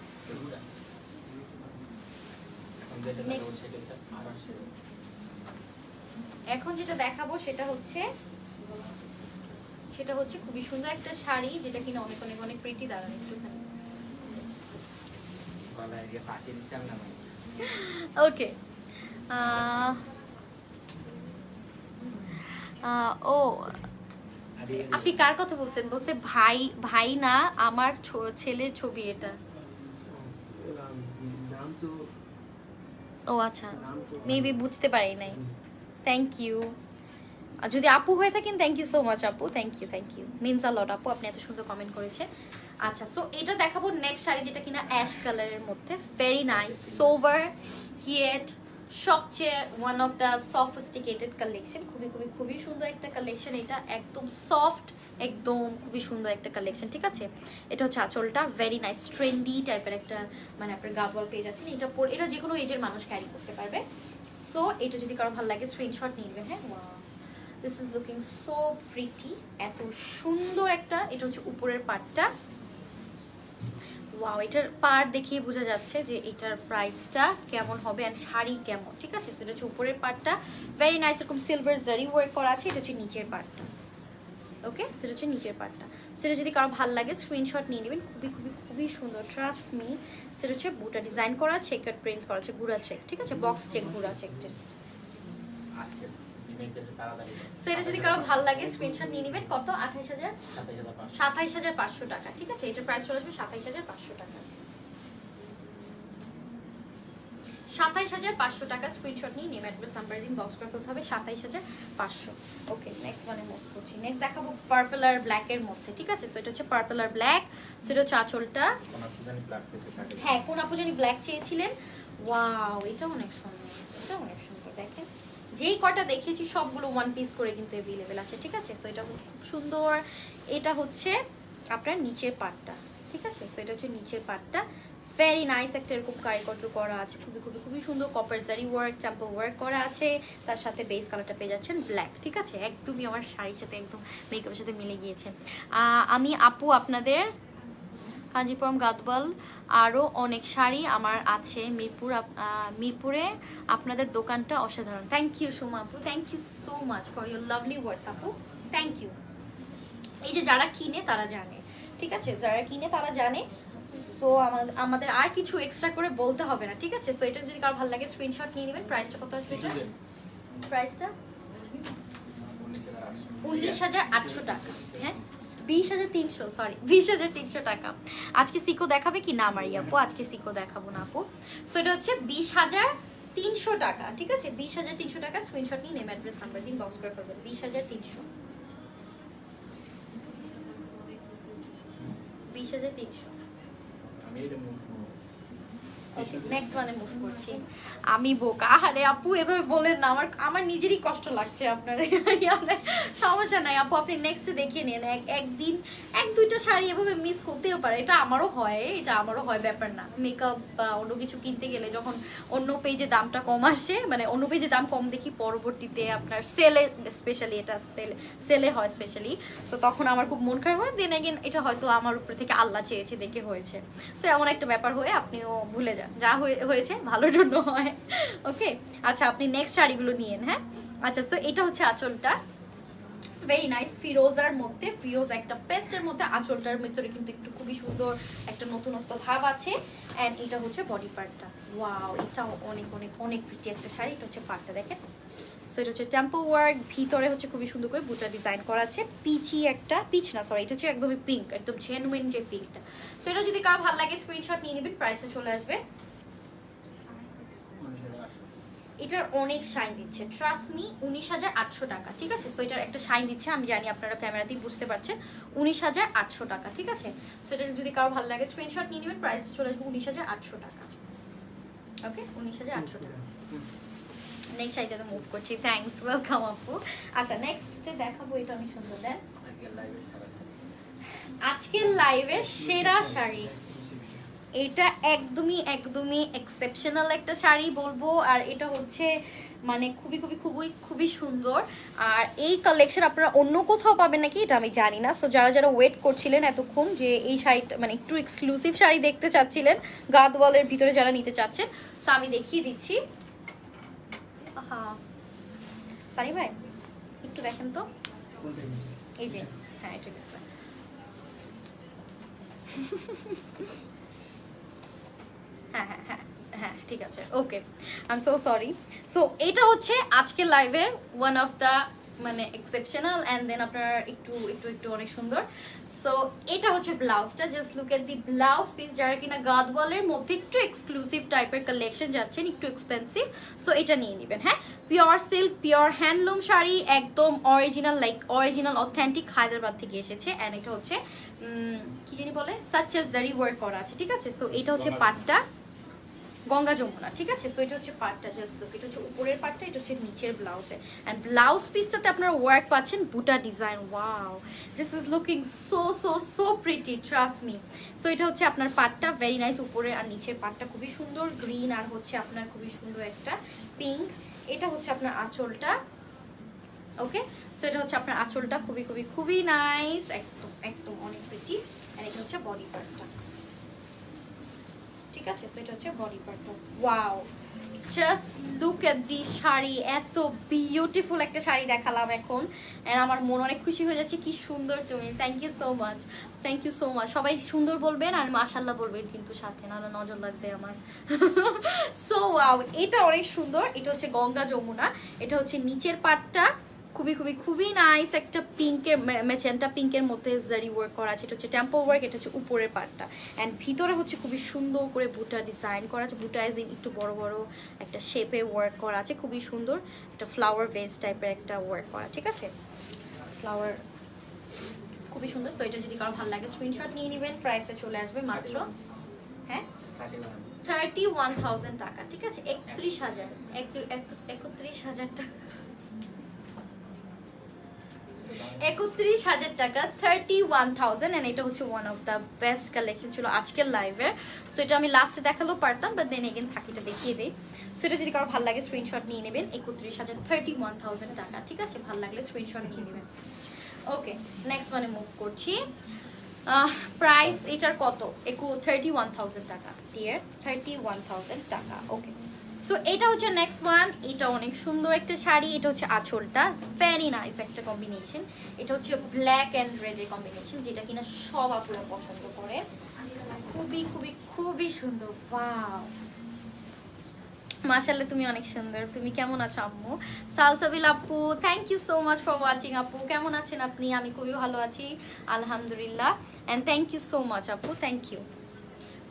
এখন যেটা দেখাবো সেটা হচ্ছে সেটা হচ্ছে খুবই সুন্দর একটা শাড়ি, যেটা কিনা অনেক অনেক অনেক প্রিটি। দাঁড়ান একটুখানি। গলায় গিয়ে ফাঁসি দিচ্ছিলাম না ভাই। ওকে, ও আপনি কার কথা বলছেন? বলছে ভাই, ভাই না, আমার ছেলের ছবি এটা। নাম তো ও আচ্ছা, নাম তো মেবি বুঝতে পারি নাই। Thank you. আর যদি আপু হয়ে থাকেন, থ্যাংক ইউ সো মাচ আপু, থ্যাংক ইউ মিনস আ লট আপু, আপনি এত সুন্দর কমেন্ট করেছেন। আচ্ছা, সো এটা দেখাবো নেক্সট শাড়ি, যেটা কিনা অ্যাশ কালারের মধ্যে, ভেরি নাইস সোভার হিয়েট, সবচেয়ে one of the sophisticated collection. খুবই খুবই খুবই সুন্দর একটা কালেকশন এটা, একদম সফট, একদম খুবই সুন্দর একটা কালেকশন, ঠিক আছে। এটা হচ্ছে আঁচলটা, ভেরি নাইস ট্রেন্ডি টাইপের একটা, মানে আপনার গাদওয়াল পেয়ে যাচ্ছেন। এটা এটা যে কোনো এজের মানুষ ক্যারি করতে পারবে। সো এটা যদি কারো ভালো লাগে স্ক্রিনশট নিয়ে নেবেন। হ্যাঁ, wow, this is looking so pretty, এত সুন্দর একটা। এটা হচ্ছে উপরের পার্টটা, ওয়াও, এটার পার্ট দেখিয়ে বোঝা যাচ্ছে যে এটার প্রাইসটা কেমন হবে অ্যান্ড শাড়ি কেমন, ঠিক আছে। সেটা হচ্ছে উপরের পার্টটা, ভেরি নাইস, এরকম সিলভার জারি ওয়ার্ক করা আছে। এটা হচ্ছে নিচের পার্টটা, ওকে, সেটা হচ্ছে নিচের পার্টটা। সেটা যদি কারো ভালো লাগে স্ক্রিনশট নিয়ে নেবেন, খুবই খুবই খুবই সুন্দর, ট্রাস্ট মি। সেটা হচ্ছে বুটা ডিজাইন করা, চেকার প্রিন্টস করা আছে, গুড়া চেক, ঠিক আছে, বক্স চেক, গুড়া চেকটের। আজকে ইভেন্টে একটু তাড়াতাড়ি দাও। সেটা যদি কারো ভালো লাগে স্ক্রিনশট নিয়ে নেবেন। কত? 28,000, 27,500 27,500 টাকা, ঠিক আছে। এটার প্রাইস চলে আসবে 27,500 টাকা, 27,500 টাকা। স্ক্রিনশট নিয়ে নেম, অ্যাড্রেস, নাম্বার দিন, বক্স করে ফেলতে হবে, 27,500। ওকে, নেক্সট মানে মুভ করছি। নেক্সট দেখাবো পার্পল আর ব্ল্যাক এর মধ্যে, ঠিক আছে। সো এটা হচ্ছে পার্পল আর ব্ল্যাক, সেটা হচ্ছে আঁচলটা। কোন জানি ব্ল্যাক এসে থাকে। হ্যাঁ, কোন আপু জানি ব্ল্যাক চেয়েছিলেন। ওয়াও, এটা অনেক সুন্দর, এটা অনেক সুন্দর। দেখেন, যেই কটা দেখিয়েছি সবগুলো ওয়ান পিস করে কিন্তু অ্যাভেলেবেল আছে, ঠিক আছে। সো এটা খুব সুন্দর। এটা হচ্ছে আপনার নিচের পার্টটা, ঠিক আছে। সো এটা হচ্ছে নিচের পার্টটা, ভেরি নাইস একটা এরকম কারিগর করা আছে, খুবই খুবই খুবই সুন্দর। Copper zari work, temple work করা আছে, তার সাথে বেস কালারটা পেয়ে যাচ্ছেন ব্ল্যাক, ঠিক আছে। একদমই আমার শাড়ির সাথে, একদম মেকআপের সাথে মিলে গিয়েছে। আমি আপু আপনাদের কাঞ্জিপুরম, গাদওয়াল, আরও অনেক শাড়ি আমার আছে মিরপুরে, আপনাদের দোকানটা অসাধারণ। থ্যাংক ইউ সোমা আপু, thank you so much for your lovely words আপু, থ্যাংক ইউ। এই যে যারা কিনে তারা জানে, ঠিক আছে, যারা কিনে তারা জানে। সো আমাদের আর কিছু এক্সট্রা করে বলতে হবে না, ঠিক আছে। সো এটা যদি কারো ভালো লাগে স্ক্রিনশট নিয়ে নেবেন। প্রাইসটা কত আসবে? প্রাইসটা 19,800 টাকা। হ্যাঁ, 20,300, সরি 20,300 টাকা। আজকে সিকো দেখাবে কি না আমার আপু? আজকে সিকো দেখাবো না আপু। সো এটা হচ্ছে 20,300 টাকা, ঠিক আছে। 20,300 টাকা। স্ক্রিনশট নিয়ে নেম, অ্যাড্রেস, নাম্বার দিন, বক্স করে ফেলবেন। 20,300, 20,300। আমি এটা মুভ করব। ওকে, নেক্সট মানে মুভ করছি। আমি বোকা, আরে আপু এভাবে বলেন না, আমার নিজেরই কষ্ট লাগছে আপনার। সমস্যা নাই আপু, আপনি নেক্সট দেখিয়ে নিন। একদিন এক দুইটা শাড়ি এভাবে মিস হতেও পারে, এটা আমারও হয়, ব্যাপার না। মেকআপ বা অন্য কিছু কিনতে গেলে যখন অন্য পেজে দামটা কম আসে, মানে অন্য পেজে দাম কম দেখি, পরবর্তীতে আপনার সেলে, স্পেশালি এটা সেলে হয় স্পেশালি, সো তখন আমার খুব মন খারাপ হয়। দেন এগেন এটা হয়তো আমার উপর থেকে আল্লাহ চেয়েছে দেখে হয়েছে। সো এমন একটা ব্যাপার হয়ে আপনিও ভুলে যান, যা হয়েছে ভালোর জন্য হয়। ওকে, আচ্ছা, আপনি নেক্সট শাড়িগুলো নিয়েন। হ্যাঁ, আচ্ছা, সো এটা হচ্ছে আঁচলটা, ভেরি নাইস, ফিরোজার মধ্যে, ফিরোজ একটা পেস্টের মধ্যে। আঁচলটার ভিতরে কিন্তু একটু খুবই সুন্দর একটা নতুনত্ব ভাব আছে। অ্যান্ড এটা হচ্ছে বডি পার্টটা, ওয়াও, এটাও অনেক অনেক অনেক প্রিটি একটা শাড়ি। এটা হচ্ছে পার্টটা, দেখেন। সো এটা হচ্ছে টেম্পল ওয়ার্ক, ভিতরে হচ্ছে খুবই সুন্দর করে বুটা ডিজাইন করা আছে। পিচ না, সরি, এটা হচ্ছে একদমই পিঙ্ক, একদম জেনুইন যে পিঙ্কটা। সো এটা যদি কারো ভালো লাগে স্ক্রিনশট নিয়ে নেবেন। প্রাইসে চলে আসবে, এটার অনেক শাইন দিচ্ছে, ট্রাস্ট মি, 19,800 টাকা, ঠিক আছে। সো এটার একটা শাইন দিচ্ছে, আমি জানি আপনারা ক্যামেরাতেই বুঝতে পারছেন, 19,800 টাকা, ঠিক আছে। সো এটা যদি কারো ভালো লাগে স্ক্রিনশট নিয়ে নেবেন। প্রাইসটা চলে আসবে 19,800 টাকা, ওকে, 19,800 টাকা। নেক্সট শাড়িটাতে মুভ করছি। থ্যাঙ্কস, ওয়েলকাম আপু। আচ্ছা, নেক্সট দেখাবো, এটা অনেক সুন্দর। দেন আজকের লাইভের সেরা শাড়ি, এটা একদমই একদমই এক্সেপশনাল একটা শাড়ি বলবো। আর এটা হচ্ছে মানে খুবই খুবই খুবই খুবই সুন্দর। আর এই কালেকশন আপনারা অন্য কোথাও পাবেন নাকি এটা আমি জানি না। সো যারা যারা ওয়েট করছিলেন এতক্ষণ যে এই শাড়িটা, মানে একটু এক্সক্লুসিভ শাড়ি দেখতে চাচ্ছিলেন গাদওয়ালের ভিতরে, যারা নিতে চাচ্ছেন, সো আমি দেখিয়ে দিচ্ছি। হ্যাঁ, সানি ভাই একটু দেখেন তো, এই যে হ্যাঁ এটা গেছে। হ্যাঁ হ্যাঁ হ্যাঁ হ্যাঁ ঠিক আছে, okay I am so sorry. So এটা হচ্ছে আজকের লাইভের ওয়ান অফ দ্য মানে এক্সেপশনাল অ্যান্ড দেন আপনার একটু একটু একটু অনেক সুন্দর। সো এটা হচ্ছে ব্লাউজটা, just look at the blouse piece. যারা কিনা গাদওয়ালের মধ্যে একটু এক্সক্লুসিভ টাইপের কালেকশন যাচ্ছেন, একটু এক্সপেন্সিভ, সো এটা নিয়ে নেবেন। হ্যাঁ, pure silk, pure handloom sari, একদম original, like original authentic Hyderabad থেকে এসেছে। অ্যান্ড এটা হচ্ছে কি জানি বলে, সাচ এ জারি ওয়ার্ক করা আছে, ঠিক আছে। সো এটা হচ্ছে পাটটা, গঙ্গা যমুনা, ঠিক আছে। সো এটা হচ্ছে পাটটা, জাস্ট লুক, এটা হচ্ছে উপরের পাটটা, এটা হচ্ছে নিচের ব্লাউজে। এন্ড ব্লাউজ পিসটাতে আপনারা ওয়ার্ক পাচ্ছেন বুটা design. Wow, this is looking so so so pretty, trust me. So এটা হচ্ছে আপনার পাটটা, ভেরি নাইস। উপরে আর নিচের পাটটা খুবই সুন্দর, গ্রিন আর হচ্ছে আপনার খুবই সুন্দর একটা পিঙ্ক। এটা হচ্ছে আপনার আঁচলটা, ওকে। সো এটা হচ্ছে আপনার আঁচলটা, খুবই খুবই খুবই নাইস, একদম একদম অনেক প্রিটি। এন্ড এটা হচ্ছে বডি পার্টটা, ঠিক আছে। সো এটা হচ্ছে বডি পার্টটা। ওয়াও, জাস্ট লুক এট দি শাড়ি, এত বিউটিফুল একটা শাড়ি দেখালাম এখন। এন্ড আমার মন অনেক খুশি হয়ে যাচ্ছে, কি সুন্দর তুমি। Thank you so much, thank you so much. সবাই সুন্দর বলবেন আর মাশাআল্লাহ বলবেন কিন্তু সাথে, নাহলে নজর লাগবে আমার। সো ওয়াও, এটা অনেক সুন্দর। এটা হচ্ছে গঙ্গা যমুনা, এটা হচ্ছে নিচের পাটটা, খুবই খুবই খুবই নাইস একটা পিঙ্কের, ম্যাজেন্টা পিঙ্কের মধ্যে জারি ওয়ার্ক করা আছে। এটা হচ্ছে টেম্পল ওয়ার্ক, এটা হচ্ছে উপরের পাটটা। অ্যান্ড ভিতরে হচ্ছে খুবই সুন্দর করে বুটা ডিজাইন করা আছে, বুটা ইজ একটু বড় বড় একটা শেপে ওয়ার্ক করা আছে, খুবই সুন্দর একটা ফ্লাওয়ার বেস টাইপের একটা ওয়ার্ক করা, ঠিক আছে। ফ্লাওয়ার খুবই সুন্দর। সো এটা যদি কারো ভালো লাগে স্ক্রিনশট নিয়ে নেবেন, প্রাইসটা চলে আসবে মাত্র, হ্যাঁ, 31,000 টাকা, ঠিক আছে। 31,000 টাকা, 31,000 টাকা, 31,000। এন্ড এটা হচ্ছে one of the best collection ছিল আজকের লাইভে। সো এটা আমি লাস্টে দেখালেও পারতাম, বাট দেন এগেন থাকিটা দেখিয়ে দিই। সো এটা যদি কারো ভালো লাগে স্ক্রিনশট নিয়ে নেবেন, 31,000, 31,000 টাকা, ঠিক আছে। ভালো লাগলে স্ক্রিনশট নিয়ে নেবেন। ওকে, নেক্সট মানে মুভ করছি। প্রাইস এটার কত? 31,000 টাকা, ডিয়ার, 31,000 টাকা, ওকে। সো এটা হচ্ছে নেক্সট ওয়ান। এটা অনেক সুন্দর একটা শাড়ি, এটা হচ্ছে আঁচলটা, ভেরি নাইস একটা কম্বিনেশন। এটা হচ্ছে ব্ল্যাক অ্যান্ড রেডের কম্বিনেশন, যেটা কিনা সব আপুরা পছন্দ করে। খুবই খুবই খুবই সুন্দর। ওয়াও, মাশাআল্লাহ, তুমি অনেক সুন্দর। তুমি কেমন আছো আম্মু? সালসাবিল আপু, thank you so much for watching আপু। কেমন আছেন আপনি? আমি খুবই ভালো আছি আলহামদুলিল্লাহ। And thank you so much আপু, থ্যাংক ইউ।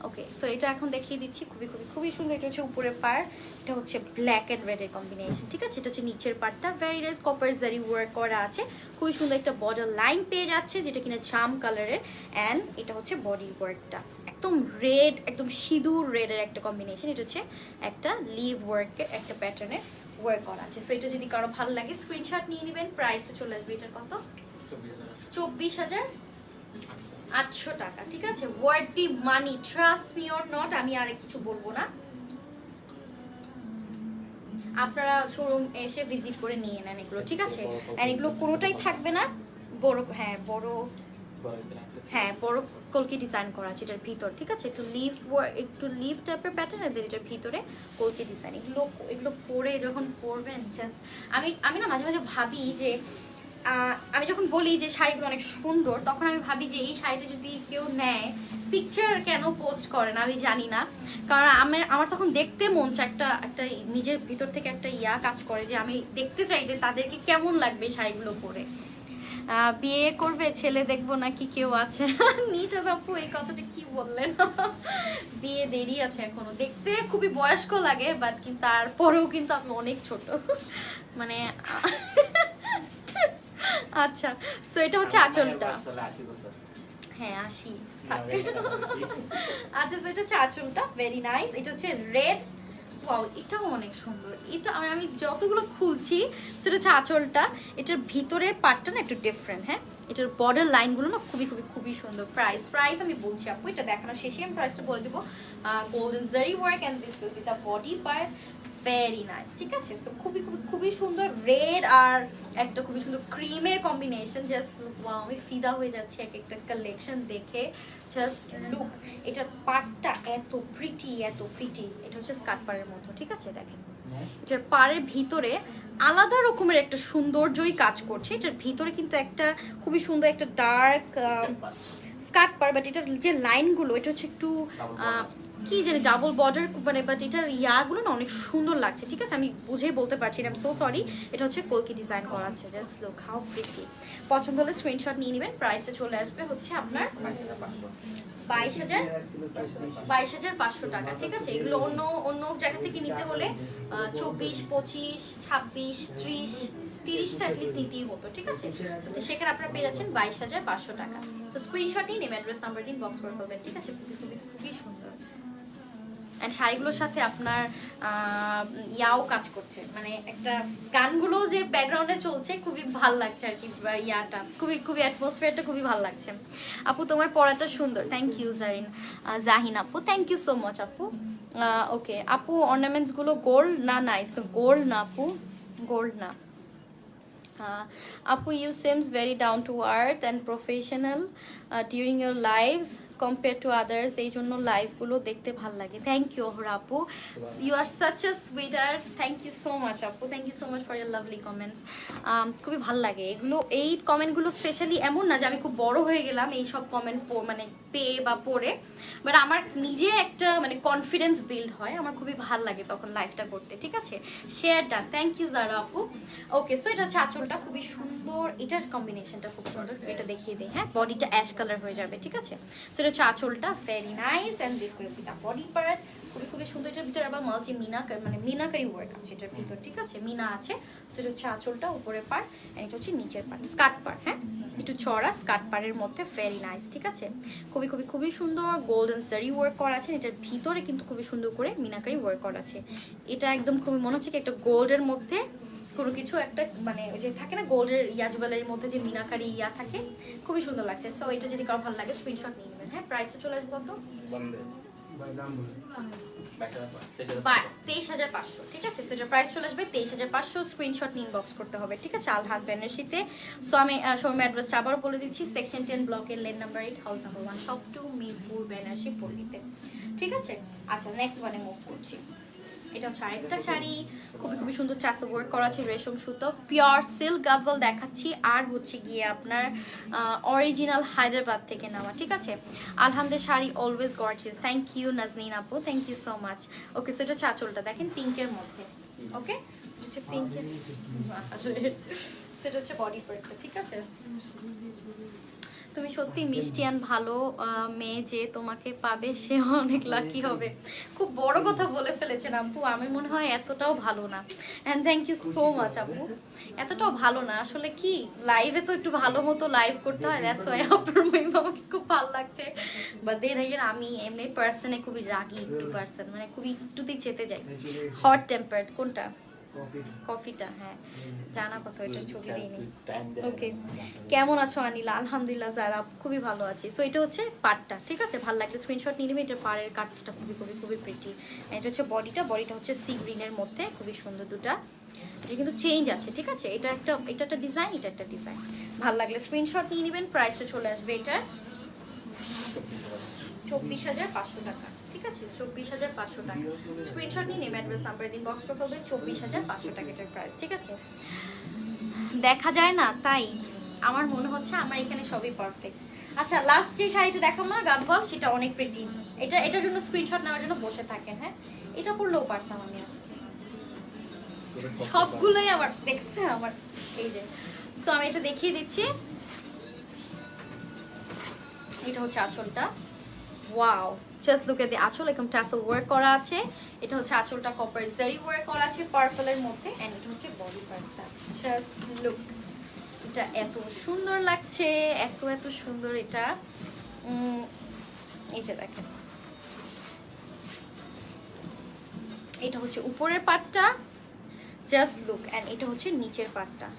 ওকে, সো এটা এখন দেখিয়ে দিচ্ছি, খুবই খুবই খুবই সুন্দর। এটা হচ্ছে উপরের পার, এটা হচ্ছে ব্ল্যাক অ্যান্ড রেডের কম্বিনেশন, ঠিক আছে। এটা হচ্ছে নিচের পার্টটা, very nice copper zari work করা আছে, খুবই সুন্দর একটা বর্ডার লাইন পেয়ে যাচ্ছে, যেটা কিনা জাম কালারের। অ্যান্ড এটা হচ্ছে বডি ওয়ার্কটা, একদম রেড, একদম সিঁদুর রেডের একটা কম্বিনেশন। এটা হচ্ছে একটা লিভ ওয়ার্কের একটা প্যাটার্নের ওয়ার্ক করা আছে। সো এটা যদি কারো ভালো লাগে স্ক্রিনশট নিয়ে নেবেন, প্রাইসটা চলে আসবে এটার কত? 24,800 টাকা, ঠিক আছে। Worth the money, trust me or not, আমি আর কিছু বলবো না, আপনারা শোরুম এসে ভিজিট করে নিয়ে নেন এগুলো, ঠিক আছে। আর এগুলো কোনোটাই থাকবে না বড়, হ্যাঁ বড়, হ্যাঁ বড় কলকি ডিজাইন করা আছে এটার ভিতর, ঠিক আছে। একটু লিভ টাইপের প্যাটার্ন, এদের এটার ভিতরে কলকি ডিজাইন। এগুলো পরে যখন পরবেন, জাস্ট আমি না মাঝে মাঝে ভাবি যে, আমি যখন বলি যে শাড়িগুলো অনেক সুন্দর, তখন আমি ভাবি যে এই শাড়িটা যদি কেউ নেয়, পিকচার কেন পোস্ট করে না আমি জানি না। কারণ আমার তখন দেখতে মন চায়, একটা নিজের ভিতর থেকে একটা কাজ করে যে আমি দেখতে চাই যে তাদেরকে কেমন লাগবে শাড়িগুলো পরে। বিয়ে করবে, ছেলে দেখবো নাকি কেউ আছে? নিচে আপু এই কথাটা কি বললেন? বিয়ে দেরি আছে এখনো, দেখতে খুবই বয়স্ক লাগে, বাট কিন্তু তারপরেও কিন্তু আমি অনেক ছোট, মানে আচ্ছা। সো এটা হচ্ছে আঁচলটা, হ্যাঁ 80। আচ্ছা, সো এটা হচ্ছে আঁচলটা, ভেরি নাইস। এটা হচ্ছে রেড, ওয়াও, এটাও অনেক সুন্দর। এটা আমি যতগুলো খুলছি, সেটা হচ্ছে আঁচলটা। এটার ভিতরের পার্টটা না একটু ডিফারেন্ট, হ্যাঁ। এটার বর্ডার লাইনগুলো না খুবই খুবই খুবই সুন্দর। প্রাইস আমি বলছি আপু, এটা দেখানো শেষে আমি প্রাইসটা বলে দেবো। গোল্ডেন জারি work and this will be the body part, very nice, ঠিক আছে। সো খুবই খুবই খুবই সুন্দর, রেড আর একটা খুবই সুন্দর ক্রিমের কম্বিনেশন। জাস্ট লুক, ওয়াও, আমি ফিদা হয়ে যাচ্ছি এক একটা কালেকশন দেখে। জাস্ট লুক, এটার পার্টটা এত প্রিটি, এত প্রিটি। এটা হচ্ছে স্কার্ট পাড়ের মতো, ঠিক আছে। দেখেন এটার পাড়ের ভিতরে আলাদা রকমের একটা সৌন্দর্যই কাজ করছে। এটার ভিতরে কিন্তু একটা খুবই সুন্দর একটা ডার্ক স্কার্ট পার, বাট এটার যে লাইনগুলো এটা হচ্ছে একটু কি জানি ডাবল বর্ডার, মানে বাট এটার ইয়াগুলো না অনেক সুন্দর লাগছে। ঠিক আছে, আমি বুঝেই বলতে পারছি না, আই এম সো সরি। এটা হচ্ছে কলকি ডিজাইন করা আছে, জাস্ট লুক হাউ প্রিটি। পছন্দ হলে স্ক্রিনশট নিয়ে নেবেন। প্রাইসে চলে আসবে হচ্ছে আপনার 22,500 টাকা। ঠিক আছে, এগুলো অন্য অন্য জায়গা থেকে নিতে হলে 24, 25, 26, 30, 30টা অ্যাটলিস্ট নিতেই হতো। ঠিক আছে, তো সেখানে আপনারা পেয়ে যাচ্ছেন 22,500 টাকা। তো স্ক্রিনশট নিয়ে নেবেন, অ্যাড্রেস নাম্বার দিন, বক্স করে ফেলবেন। ঠিক আছে, খুবই সুন্দর। অ্যান্ড শাড়িগুলোর সাথে আপনার ইয়াও কাজ করছে, মানে একটা গানগুলো যে ব্যাকগ্রাউন্ডে চলছে খুবই ভাল লাগছে আর কি। ইয়াটা খুবই খুবই অ্যাটমসফিয়ারটা খুবই ভালো লাগছে। আপু তোমার পড়াটা সুন্দর, থ্যাংক ইউ জাহিন আপু, থ্যাংক ইউ সো মাচ আপু। ওকে আপু, অর্নামেন্টসগুলো গোল্ড না? নাইস, তো গোল্ড না আপু, গোল্ড না। Apu, you seems very down to earth and professional during your lives compared to others. এই জন্য লাইভগুলো দেখতে ভাল লাগে। থ্যাংক ইউ অহরা আপু, you are such a sweeter. Thank you so much আপু, thank you so much for your lovely comments. খুবই ভাল লাগে এগুলো, এই কমেন্টগুলো স্পেশালি এমন না যে আমি খুব বড় হয়ে গেলাম এই সব কমেন্ট মানে পেয়ে বা পড়ে, বাট আমার নিজে একটা মানে কনফিডেন্স বিল্ড হয়, আমার খুবই ভাল লাগে তখন লাইভটা করতে। ঠিক আছে, শেয়ার ডান, থ্যাংক ইউ জারা আপু। ওকে, সো এটা হচ্ছে আঁচলটা খুবই সুন্দর, এটার কম্বিনেশনটা খুব সুন্দর। এটা দেখিয়ে দিই, হ্যাঁ, বডিটা অ্যাশ কালার হয়ে যাবে। ঠিক আছে, সো এটা হচ্ছে আঁচলটা, very nice. And this will be the body part, খুবই খুবই সুন্দর। এটার ভিতরে আবার মাল্টি মানে মিনাকারি ওয়ার্ক আছে এটার ভিতর। ঠিক আছে, মিনা আছে। সো এটা হচ্ছে আঁচলটা, উপরের পার্ট, এটা হচ্ছে নিচের পার্ট, স্কার্ট পার্ট। হ্যাঁ, একটু চড়া স্কার্ট পাড়ের মধ্যে, ভেরি নাইস। ঠিক আছে, খুবই খুবই খুবই সুন্দর। গোল্ডেন জারি ওয়ার্ক করা আছে, এটার ভিতরে কিন্তু খুবই সুন্দর করে মিনাকারি ওয়ার্ক করা আছে। এটা একদম খুবই মনে হচ্ছে কি একটা গোল্ডের মধ্যে কোনো কিছু একটা, মানে ওই যে থাকে না গোল্ডের ইয়া জুয়েলারির মধ্যে যে মিনাকারি ইয়া থাকে, খুবই সুন্দর লাগছে। সো এটা যদি কারো ভালো লাগে স্ক্রিনশট নিয়ে নেবেন। হ্যাঁ, প্রাইসটা চলে আসবে কত? 23,500। ঠিক আছে, সেটার প্রাইস চলে আসবে 23,500। স্ক্রিনশট নিয়ে ইনবক্স করতে হবে। ঠিক আছে, আলহাদ বেনারসিতে। সো আমি শোরুমের অ্যাড্রেসটা আবারও বলে দিচ্ছি, সেকশন 10 ব্লকের lane number 8, house number 1, shop 2, Mirpur, Benarasi, পল্লীতে। ঠিক আছে, আচ্ছা নেক্সট ওয়ানে মুভ করছি। এটা হচ্ছে আরেকটা শাড়ি, খুবই খুবই সুন্দর চাসো ওয়ার্ক করা আছে, রেশম সুতো, পিওর সিল্ক গাদওয়াল দেখাচ্ছি। আর হচ্ছে গিয়ে আপনার অরিজিনাল হায়দ্রাবাদ থেকে নেওয়া। ঠিক আছে, আলহামদুলিল্লাহ sari always gorgeous. Thank you Naznin আপু, thank you so much. Okay, সেটা চাচলটা দেখেন পিঙ্কের মধ্যে। ওকে, সেটা হচ্ছে পিঙ্কের, সেটা হচ্ছে বডি পার্টটা। ঠিক আছে, তুমি সত্যি মিষ্টি অ্যান্ড ভালো মেয়ে, যে তোমাকে পাবে সে অনেক লাকি হবে। খুব বড় কথা বলে ফেলেছেন আপু, আমি মনে হয় এতটাও ভালো না। And thank you so much আপু, এতটাও ভালো না আসলে। কি লাইভে তো একটু ভালো মতো লাইভ করতে হয়, দ্যাটস ওয়াই আপনার মেয়ে বাবাকে খুব ভালো লাগছে। বা দেন আগেন আমি এমনি পার্সনে খুবই রাগি একটু পার্সন, মানে খুবই একটুতেই চেতে যাই, হট টেম্পার্ড। কোনটা? কফিটা, হ্যাঁ জানা কথা, ওইটার ছবি দিইনি। ওকে, কেমন আছো আনিলা? আলহামদুলিল্লাহ যারা, খুবই ভালো আছি। সো এটা হচ্ছে পাটটা। ঠিক আছে, ভালো লাগলে স্ক্রিনশট নিয়ে নেবে। এটার পাড়ের কাটটা খুবই খুবই খুবই প্রিটি। এটা হচ্ছে বডিটা, বডিটা হচ্ছে সি গ্রিনের মধ্যে, খুবই সুন্দর দুটা। এটা কিন্তু চেঞ্জ আছে। ঠিক আছে, এটা একটা ডিজাইন, এটা একটা ডিজাইন। ভালো লাগলে স্ক্রিনশট নিয়ে নেবেন। প্রাইসটা চলে আসবে এটা 24,500 টাকা। ঠিক আছে, 24,500 টাকা। স্ক্রিনশট নিয়ে নেবেন, অ্যাড্রেস নাম্বার দিন, বক্স করে ফেলবেন। 24,500 টাকা এটার প্রাইস। ঠিক আছে, দেখা যায় না তাই আমার মনে হচ্ছে আমার এখানে সবই পারফেক্ট। আচ্ছা, লাস্ট যে শাড়িটা দেখাবো না গাদওয়াল, সেটা অনেক প্রিটি। এটার জন্য স্ক্রিনশট নেওয়ার জন্য বসে থাকেন। হ্যাঁ, এটা করলেও পারতাম আমি আজকে, সবগুলোই আমার দেখছে আমার এই যে। সো আমি এটা দেখিয়ে দিচ্ছি। এটা হচ্ছে আঁচলটা, ওয়াও, জাস্ট লুক এট দি আঁচল, একদম টাসেল ওয়ার্ক করা আছে। এটা হচ্ছে আঁচলটা কপার জারি ওয়ার্ক করা আছে পার্পলের মধ্যে। এন্ড এটা হচ্ছে বডি পার্টটা, জাস্ট লুক, এটা এত সুন্দর লাগছে, এত এত সুন্দর। এটা এই যে দেখেন, এটা হচ্ছে উপরের পার্টটা, জাস্ট লুক। এন্ড এটা হচ্ছে নিচের পার্টটা,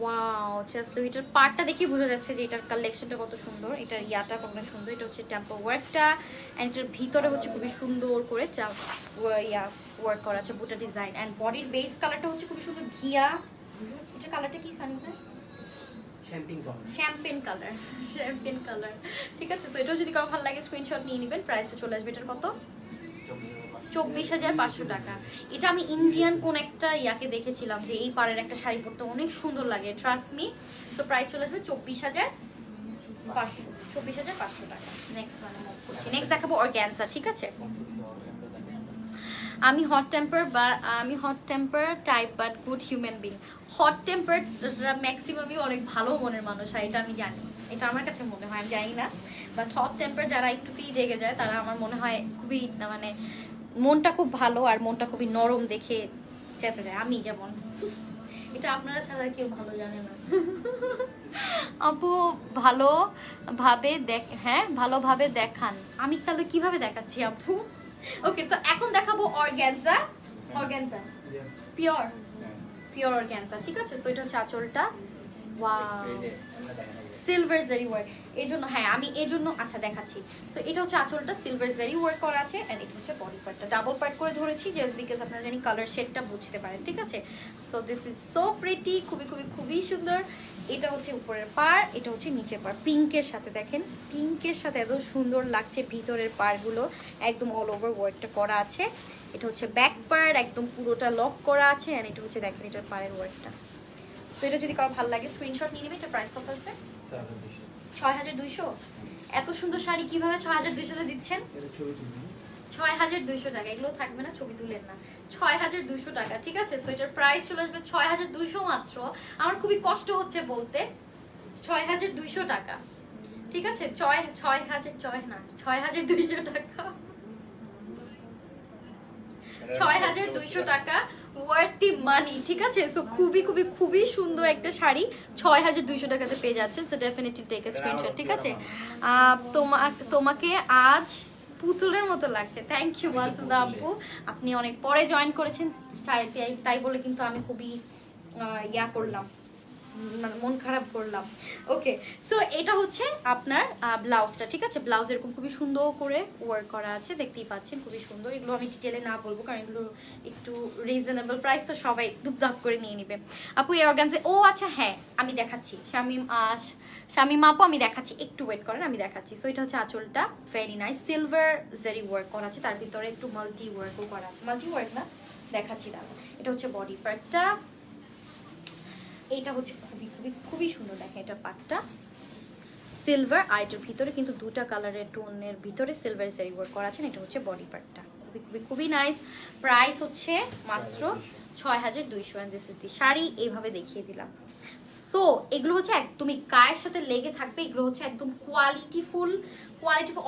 ওয়াও, জাস্ট এটার পার্টটা দেখি বোঝা যাচ্ছে যে এটার কালেকশনটা কত সুন্দর, এটার ইয়াটা কত সুন্দর। এটা হচ্ছে টেম্পো ওয়ার্কটা, এন্ড এটার ভিতরে হচ্ছে খুবই সুন্দর করে ইয়া ওয়ার্ক করা আছে, বুটা ডিজাইন। এন্ড বডির বেস কালারটা হচ্ছে খুবই সুন্দর ঘিয়া। এটা কালারটা কি সানি ভাই? Champagne colour. ঠিক আছে, সো এটাও যদি কারো ভালো লাগে স্ক্রিনশট নিয়ে নেবেন। প্রাইসটা চলে আসবে এটার কত? 24,500 টাকা। এটা আমি ইন্ডিয়ান কোন একটা ইয়াকে দেখেছিলাম যে এই পাড়ের একটা শাড়ি পরতে অনেক সুন্দর লাগে, ট্রাস্ট মি। সো প্রাইস চলে আসবে 24,500 টাকা। নেক্সট ওয়ান মুভ করছি। নেক্সট দেখাবো অর্গানজা, ঠিক আছে? আমি hot temper type but good human being. Hot temper ম্যাক্সিমামই অনেক ভালো মনের মানুষ হয়, এটা আমি জানি, এটা আমার কাছে মনে হয়, আমি জানি না। বাট হট টেম্পার যারা একটুতেই রেগে যায় তারা আমার মনে হয় খুবই মানে মনটা খুব ভালো আর মনটা খুবই নরম দেখে চেপে যায়, আমি যেমন। এটা আপনারা ছাড়া কেউ ভালো জানে না। আপু ভালোভাবে দেখান। আমি তাহলে কিভাবে দেখাচ্ছি আপু? ওকে, সো এখন দেখাবো organza. Organza Yes. Pure organza, ঠিক আছে? সো এটা হচ্ছে আঁচলটা। Wow, silver zari work. এই জন্য হ্যাঁ আমি এই জন্য আচ্ছা দেখাচ্ছি। সো এটা হচ্ছে আঁচলটা সিলভার জারি ওয়ার্ক করা আছে, এন্ড এটা হচ্ছে বডি পার্টটা ডাবল পার্ট করে ধরেছি জাস্ট বিকজ আপনারা জানি কালার শেডটা বুঝতে পারেন, ঠিক আছে? So this is so pretty, খুবই সুন্দর। এটা হচ্ছে উপরের পার, এটা হচ্ছে নিচের পার, পিঙ্কের সাথে। দেখেন পিঙ্কের সাথে এত সুন্দর লাগছে ভিতরের পারগুলো, একদম অল ওভার ওয়ার্কটা করা আছে। এটা হচ্ছে ব্যাক পার্ট, একদম পুরোটা লক করা আছে, এন্ড এটা হচ্ছে দেখেন এটার পাড়ের ওয়ার্কটা। সো এটা যদি কারো ভালো লাগে স্ক্রিনশট নিয়ে নেবে। এটা প্রাইস কত আসবে? 6,200। এত সুন্দর শাড়ি কিভাবে 6,200 তে দিচ্ছেন? এটা ছবি তুলি। 6,200 টাকা। এগুলো থাকবে না, ছবি তুলেন না। 6,200 টাকা, ঠিক আছে? সো এটার প্রাইস চলে আসবে 6,200 মাত্র। আমার খুবই কষ্ট হচ্ছে বলতে, 6,200 টাকা, ঠিক আছে? 6,200 টাকা, 6,200 টাকা ওয়ার্থি মানি, ঠিক আছে? সো খুবই সুন্দর একটা শাড়ি 6,200 টাকাতে পেয়ে যাচ্ছে। So definitely take a screenshot, ঠিক আছে? তোমাকে আজ পুতুলের মতো লাগছে। থ্যাংক ইউ মাসুদা আপু, আপনি অনেক পরে জয়েন করেছেন তাই বলে কিন্তু আমি খুবই ইয়া করলাম, মানে মন খারাপ করলাম। ওকে, সো এটা হচ্ছে আপনার ব্লাউজটা, ঠিক আছে? ব্লাউজ এরকম খুবই সুন্দর করে ওয়ার্ক করা আছে, দেখতেই পাচ্ছেন খুবই সুন্দর। এগুলো আমি ডিটেলে না বলবো কারণ এগুলো একটু রিজনেবল প্রাইস, তো সবাই ধুপধাপ করে নিয়ে নিবে। আপু এই অর্গানজা, ও আচ্ছা হ্যাঁ আমি দেখাচ্ছি, শামিম আপু আমি দেখাচ্ছি, একটু ওয়েট করেন আমি দেখাচ্ছি। সো এটা হচ্ছে আঁচলটা, very nice silver zari work করা আছে, তার ভিতরে একটু মাল্টি ওয়ার্কও করা আছে। মাল্টি ওয়ার্ক না, দেখাচ্ছি দাঁড়া। এটা হচ্ছে বডি পার্টটা, এটা হচ্ছে খুবই সুন্দর। দেখেন এটা পাটটা সিলভার, আর এটার ভিতরে কিন্তু দুটা কালারের টোনের ভিতরে সিলভার জারি ওয়ার্ক করা আছে। এটা হচ্ছে বডি পার্টটা, খুবই নাইস। প্রাইস হচ্ছে মাত্র 6,200, and this is the sari. এইভাবে দেখিয়ে দিলাম। সো এগুলো হচ্ছে একদমই গায়ের সাথে লেগে থাকবে, এগুলো হচ্ছে একদম কোয়ালিটিফুল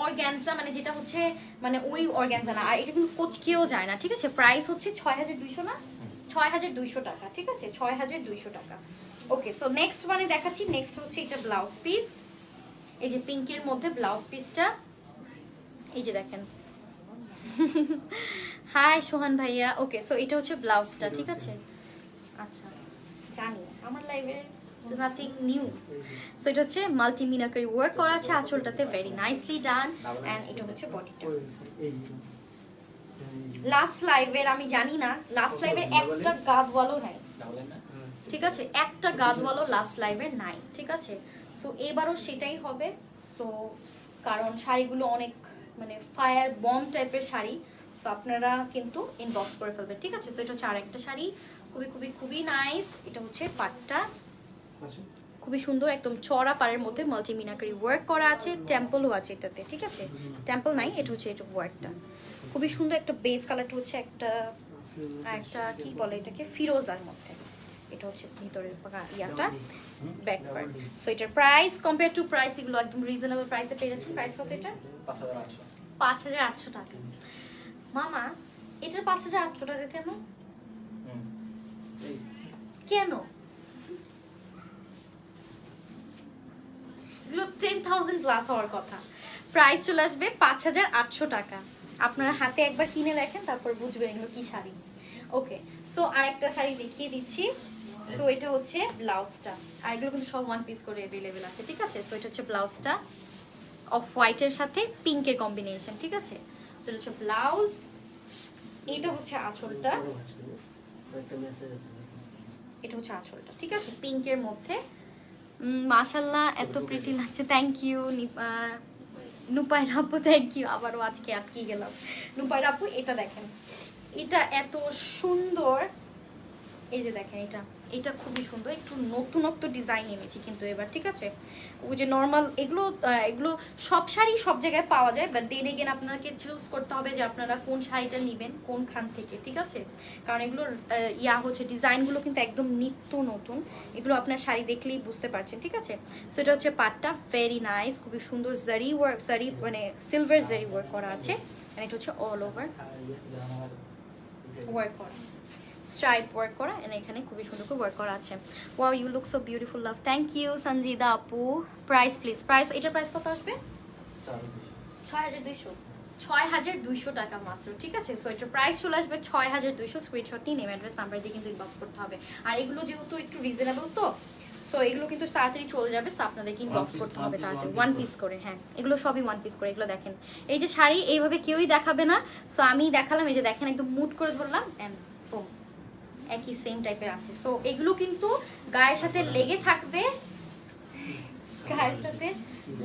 অর্গানজা, মানে যেটা হচ্ছে মানে ওই অর্গানজা না, আর এটা কিন্তু কোচকেও যায় না, ঠিক আছে? প্রাইস হচ্ছে 6,200 না, 6,200 টাকা, ঠিক আছে? 6,200 টাকা। ওকে, সো নেক্সট মানে দেখাচ্ছি। নেক্সট হচ্ছে এটা ব্লাউজ পিস, এই যে পিঙ্কের মধ্যে ব্লাউজ পিসটা, এই যে দেখেন। হাই সোহান ভাইয়া। ওকে, সো এটা হচ্ছে ব্লাউজটা, ঠিক আছে? আচ্ছা জানি আমার লাইভে নাথিং নিউ। সো এটা হচ্ছে মাল্টি মিনাকারি ওয়ার্ক করা আছে আঁচলটাতে, ভেরি নাইসলি ডান, এন্ড এটা হচ্ছে বডিটা। লাস্ট লাইভের আমি জানি না, লাস্ট লাইভের একটা গাদওয়ালও নাই, ঠিক আছে? একটা গাদওয়ালও লাস্ট লাইভের নাই, ঠিক আছে? সো এবারও সেটাই হবে। সো কারণ শাড়িগুলো অনেক মানে ফায়ার বম টাইপের শাড়ি, সো আপনারা কিন্তু ইনবক্স করে ফেলবেন, ঠিক আছে? সো এটা হচ্ছে আরেকটা শাড়ি, খুবই নাইস। এটা হচ্ছে পাটটা, খুবই সুন্দর, একদম চড়া পাড়ের মধ্যে মাল্টি মিনাকারি ওয়ার্ক করা আছে, টেম্পলও আছে এটাতে, ঠিক আছে? টেম্পল নাই, এটা হচ্ছে এটা ওয়ার্কটা খুবই সুন্দর। একটা বেস কালারটা হচ্ছে একটা কি বলে এটাকে, ফিরোজার মধ্যে। এটা হচ্ছে ভিতরের ইয়াটা, ব্যাক পার্ট। সো এটার প্রাইস কম্পেয়ার টু প্রাইস এগুলো একদম রিজনেবল প্রাইসে পেয়ে যাচ্ছেন। প্রাইস কত এটা? 5,800 টাকা। মামা এটার 5,800 টাকা কেন? কেন? এগুলো 10,000 প্লাস হওয়ার কথা। প্রাইস চলে আসবে 5,800 টাকা। আপনারা হাতে একবার কিনে দেখেন, তারপর বুঝবেন এগুলো কি শাড়ি। ওকে, সো আরেকটা শাড়ি দেখিয়ে দিচ্ছি। সো এটা হচ্ছে ব্লাউজটা, আর এগুলো কিন্তু সব ওয়ান পিস করে অ্যাভেলেবেল আছে, ঠিক আছে? সো এটা হচ্ছে ব্লাউজটা, অফ হোয়াইটের সাথে পিঙ্কের কম্বিনেশন, ঠিক আছে? সো এটা হচ্ছে ব্লাউজ, এটা হচ্ছে আঁচলটা, এটা হচ্ছে আঁচলটা, ঠিক আছে? পিঙ্কের মধ্যে। মাশাআল্লাহ এত প্রিটি লাগছে, থ্যাংক ইউ নুপাইর আপু থ্যাংক ইউ, আবারও আজকে আটকে গেলাম। নুপাইর আপু এটা দেখেন, এটা এত সুন্দর, এই যে দেখেন এটা, এটা খুবই সুন্দর, একটু নতুনত্ব ডিজাইন এনেছি কিন্তু এবার, ঠিক আছে? ওই যে নর্মাল এগুলো সব শাড়ি সব জায়গায় পাওয়া যায়, বাট দেন এগেন আপনাকে চুজ করতে হবে যে আপনারা কোন শাড়িটা নেবেন কোনখান থেকে, ঠিক আছে? কারণ এগুলোর হচ্ছে ডিজাইনগুলো কিন্তু একদম নিত্য নতুন, এগুলো আপনার শাড়ি দেখলেই বুঝতে পারছেন, ঠিক আছে? সো এটা হচ্ছে পাটটা, ভেরি নাইস, খুবই সুন্দর জারি ওয়ার্ক, জারি মানে সিলভার জারি ওয়ার্ক করা আছে, আর এটা হচ্ছে অল ওভার ওয়ার্ক করা, স্ট্রাইপ ওয়ার্ক করা, এন্ড এখানে খুবই সুন্দর করে ওয়ার্ক করা আছে। Wow, you look so beautiful love, thank you Sanjida আপু। প্রাইস প্লিজ, প্রাইস, এটার প্রাইস কত আসবে? 6200 টাকা মাত্র, ঠিক আছে? সো এটার প্রাইস চলে আসবে 6200। স্ক্রিনশট নিয়ে নেম, অ্যাড্রেস নাম্বার দিয়ে কিন্তু ইনবক্স করতে হবে। আর এগুলো যেহেতু একটু রিজনেবল, তো সো এগুলো কিন্তু তাড়াতাড়ি চলে যাবে, সো আপনাদেরকে ইনবক্স করতে হবে তাড়াতাড়ি। ওয়ান পিস করে, হ্যাঁ এগুলো সবই ওয়ান পিস করে। এগুলো দেখেন, এই যে শাড়ি এইভাবে কেউই দেখাবে না, সো আমি দেখালাম, এই যে দেখেন একদম মুট করে ধরলাম, এন্ড বুম, একই সেম টাইপের আছে। সো এগুলো কিন্তু গায়ের সাথে লেগে থাকবে, গায়ের সাথে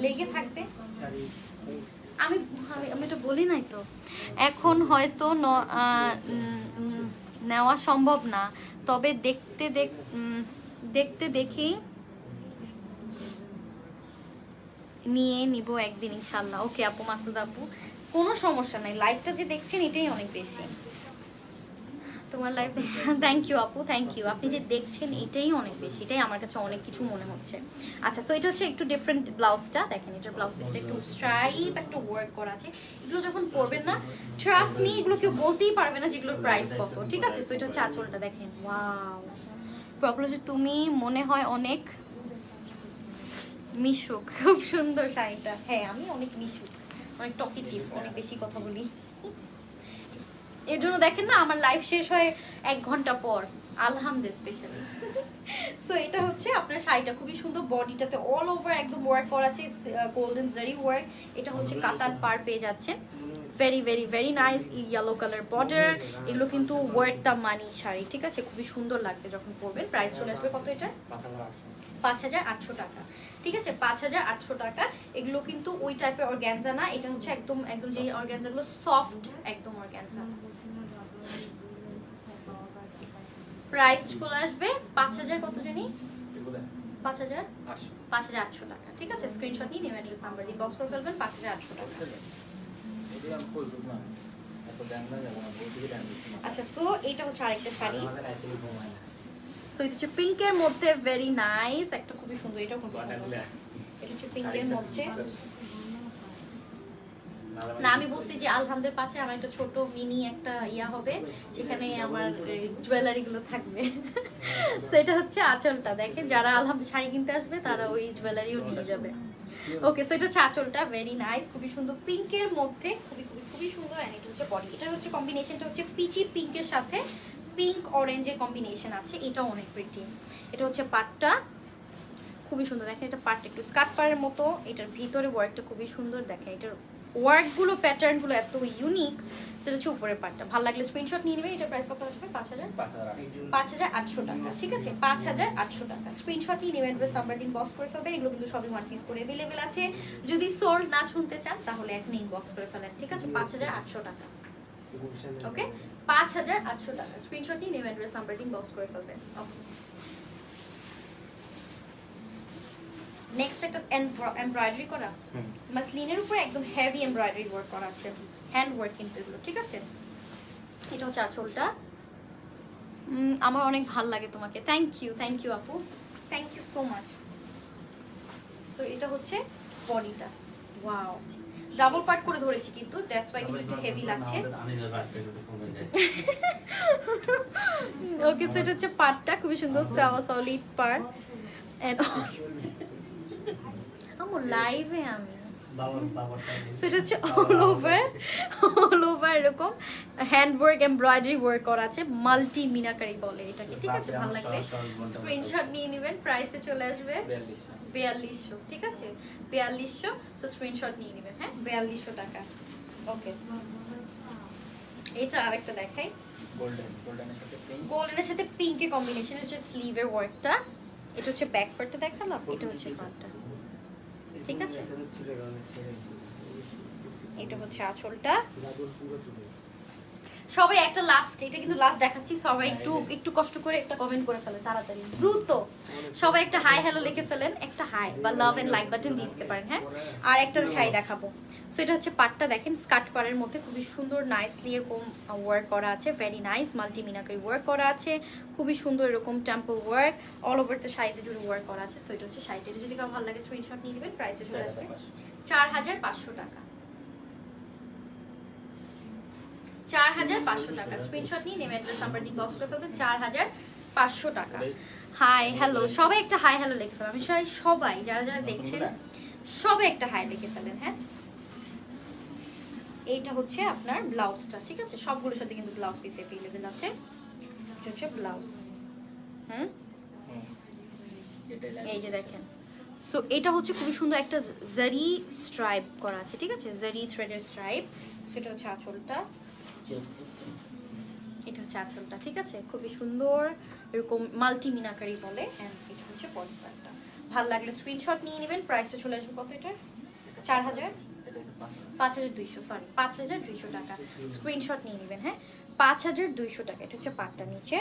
লেগে থাকবে। আমি আমি তো বলি নাই তো, এখন হয়তো নেওয়া সম্ভব না, তবে দেখতে দেখি নিয়ে নিব একদিন ইনশাল্লাহ। ওকে আপু, মাসুদ আপু, কোনো সমস্যা নাই, লাইভটা যে দেখছেন এটাই অনেক বেশি। তোমার লাইভ, থ্যাংক ইউ আপু, থ্যাংক ইউ, আপনি যে দেখছেন এটাই অনেক বেশি, এটাই আমার কাছে অনেক কিছু মনে হচ্ছে। আচ্ছা, সো এটা হচ্ছে একটু ডিফারেন্ট ব্লাউজটা, দেখেন এটার ব্লাউজ পিসটা একটু স্ট্রাইপ, একটু ওয়ার্ক করা আছে। এগুলো যখন পরবেন না, ট্রাস্ট মি, এগুলো কেউ বলতেই পারবে না যে এগুলোর প্রাইস কত, ঠিক আছে? সো এটা হচ্ছে আঁচলটা, দেখেন, ওয়াও। প্রবলেম হচ্ছে তুমি মনে হয় অনেক মিশুক, খুব সুন্দর শাড়িটা। হ্যাঁ, আমি অনেক মিশুক, অনেক টকিটিভ, অনেক বেশি কথা বলি। এর জন্য দেখেন না আমার লাইভ শেষ হয় 1 ঘন্টা পর, আলহামদুলিল্লাহ স্পেশালি। সো এটা হচ্ছে আপনার শাড়িটা খুবই সুন্দর, বডিটাতে অল ওভার একদম ওয়ার্ক করা আছে, গোল্ডেন জারি ওয়ার্ক। এটা হচ্ছে কাতান পার পেয়ে যাচ্ছে, very very very nice, yellow colour border. এগুলো কিন্তু ওয়ার্থ দ্য মানি শাড়ি, ঠিক আছে? খুবই সুন্দর লাগবে যখন পরবেন। প্রাইস চলে আসবে কত এটা? 5800 টাকা, ঠিক আছে? 5800 টাকা। এগুলো কিন্তু ওই টাইপের অর্গানজা না, এটা হচ্ছে একদম একদম যে অর্গানজাগুলো সফট, একদম অর্গানজা। প্রাইস চলে আসবে 5000 কত জানি, 5800 টাকা, ঠিক আছে? স্ক্রিনশট নিয়ে নেম, অ্যাড্রেস নাম্বার দিয়ে বক্স করে ফেলবেন, 5800 টাকা। আচ্ছা, সো এটা হচ্ছে আরেকটা শাড়ি, সো এটা হচ্ছে পিঙ্কের মধ্যে, ভেরি নাইস, একটা খুবই সুন্দর, এটা খুব সুন্দর। এটা হচ্ছে পিঙ্কের মধ্যে না, আমি বলছি যে আলহামদের পাশে আমার একটা ছোট মিনি একটা হবে, সেখানে আমার জুয়েলারি গুলো থাকবে। সেটা হচ্ছে আঁচলটা, দেখেন যারা আলহামদের শাড়ি কিনতে আসবে তারা ওই জুয়েলারিও নিয়ে যাবে। ওকে, সো এটা হচ্ছে আঁচলটা, ভেরি নাইস, খুবই সুন্দর, পিঙ্কের মধ্যে, খুবই খুবই খুবই সুন্দর। এন্ড এটা হচ্ছে বডি, এটা হচ্ছে কম্বিনেশনটা হচ্ছে পিচি পিঙ্কের সাথে পিঙ্ক অরেঞ্জের কম্বিনেশন আছে, এটা অনেক প্রিটি। এটা হচ্ছে পাটটা, খুবই সুন্দর, দেখেন এটা পাটটা একটু স্কার্ট পাড়ের মতো, এটার ভিতরে ওয়ার্কটা খুবই সুন্দর, দেখেন এটার ওয়ার্কগুলো, প্যাটার্নগুলো এত ইউনিক। সেটা হচ্ছে উপরের পাটটা, ভালো লাগলে স্ক্রিনশট নিয়ে নেবেন। এটা প্রাইস কত আসবে? 5800 টাকা, ঠিক আছে? 5800 টাকা। স্ক্রিনশট নিয়ে নেবেন, অ্যাড্রেস নাম্বার দিন বক্স করে ফেলবেন। এগুলো কিন্তু সবই ওয়ান পিস করে অ্যাভেলেবেল আছে, যদি সোল্ড না শুনতে চান তাহলে এখন ইনবক্স করে ফেলেন, ঠিক আছে? 5800 টাকা, ওকে? 5800 টাকা। স্ক্রিনশট নিয়ে নেবেন, অ্যাড্রেস নাম্বার দিন বক্স করে ফেলবেন, ওকে? নেক্সট একটা এমব্রয়ডারি করা মাসলিনের উপরে একদম হেভি এমব্রয়ডারি ওয়ার্ক করা আছে, হ্যান্ড ওয়ার্ক কিন্তু এগুলো, ঠিক আছে? এটা হচ্ছে আঁচলটা। আমার অনেক ভালো লাগে তোমাকে, থ্যাংক ইউ আপু, thank you so much. So এটা হচ্ছে বডিটা, ওয়াও, ডাবল পার্ট করে ধরেছি কিন্তু, দ্যাটস ওয়াই কিন্তু একটু হেভি লাগছে। ওকে, সো এটা হচ্ছে পার্টটা, খুবই সুন্দর সলিড পার্ট। এন্ড আমার লাইভে আমি সেটা হচ্ছে অল ওভার এরকম হ্যান্ড ওয়ার্ক, এমব্রয়ডারি ওয়ার্ক করা আছে, মাল্টি মিনাকারি বলে এটাকে, ঠিক আছে? ভালো লাগলে স্ক্রিনশট নিয়ে নেবেন। প্রাইসটা চলে আসবে 4200, ঠিক আছে? 4200, সো স্ক্রিনশট নিয়ে নেবেন, হ্যাঁ? 4200 টাকা, ওকে? এটা আরেকটা দেখাই, গোল্ডেনের সাথে পিঙ্কের কম্বিনেশন, হচ্ছে স্লিভের ওয়ার্কটা। এটা হচ্ছে ব্যাক পার্টটা দেখালাম, এটা হচ্ছে ফ্রন্টটা, ঠিক আছে? এটা হচ্ছে আঁচলটা। গাজর পুরো তুলে সবাই একটা লাস্ট, এটা কিন্তু লাস্ট দেখাচ্ছি, সবাই একটু কষ্ট করে একটা কমেন্ট করে ফেলেন তাড়াতাড়ি দ্রুত, সবাই একটা হাই হ্যালো লিখে ফেলেন, একটা হাই বা লাভ এন্ড লাইক বাটন দিয়ে দিতে পারেন। হ্যাঁ, আর একটা শাড়ি দেখাবো। সো এটা হচ্ছে পাটটা, দেখেন স্কার্ট পাড়ের মধ্যে খুবই সুন্দর নাইসলি এরকম ওয়ার্ক করা আছে, very nice multi meenakari work করা আছে, খুবই সুন্দর এরকম temple work all over the শাড়িতে জুড়ে ওয়ার্ক করা আছে। সো এটা হচ্ছে শাড়িটা, এটা যদি কারো ভালো লাগে স্ক্রিনশট নিয়ে নেবেন, প্রাইসে চলে আসবে 4500 টাকা, 4500 টাকা। স্ক্রিনশট নিয়ে নেম অ্যাড্রেস নাম্বার দিয়ে বক্স করে ফেলবেন, 4500 টাকা। হাই হ্যালো, সবাই একটা হাই হ্যালো লিখে ফেলেন, আমি সবাই যারা যারা দেখছেন সবাই একটা হাই লিখে ফেলেন। হ্যাঁ, এইটা হচ্ছে আপনার ব্লাউজটা, ঠিক আছে, সবগুলোর সাথে কিন্তু ব্লাউজ পিস अवेलेबल আছে, এটা হচ্ছে ব্লাউজ। এই যে দেখেন, সো এটা হচ্ছে খুবই সুন্দর একটা জারি স্ট্রাইপ করা আছে, ঠিক আছে, জারি থ্রেডের স্ট্রাইপ। সেটা হচ্ছে আঁচলটা, এটা হচ্ছে আঁচলটা, ঠিক আছে, খুবই সুন্দর এরকম মাল্টি মিনাকারি বলে। এন্ড এটা হচ্ছে বডি পার্টটা। ভালো লাগলে স্ক্রিনশট নিয়ে নেবেন, প্রাইসটা চলে আসবে কত এটা? 5200 টাকা। স্ক্রিনশট নিয়ে নেবেন। হ্যাঁ, 5200 টাকা। এটা হচ্ছে পাটটা নিচে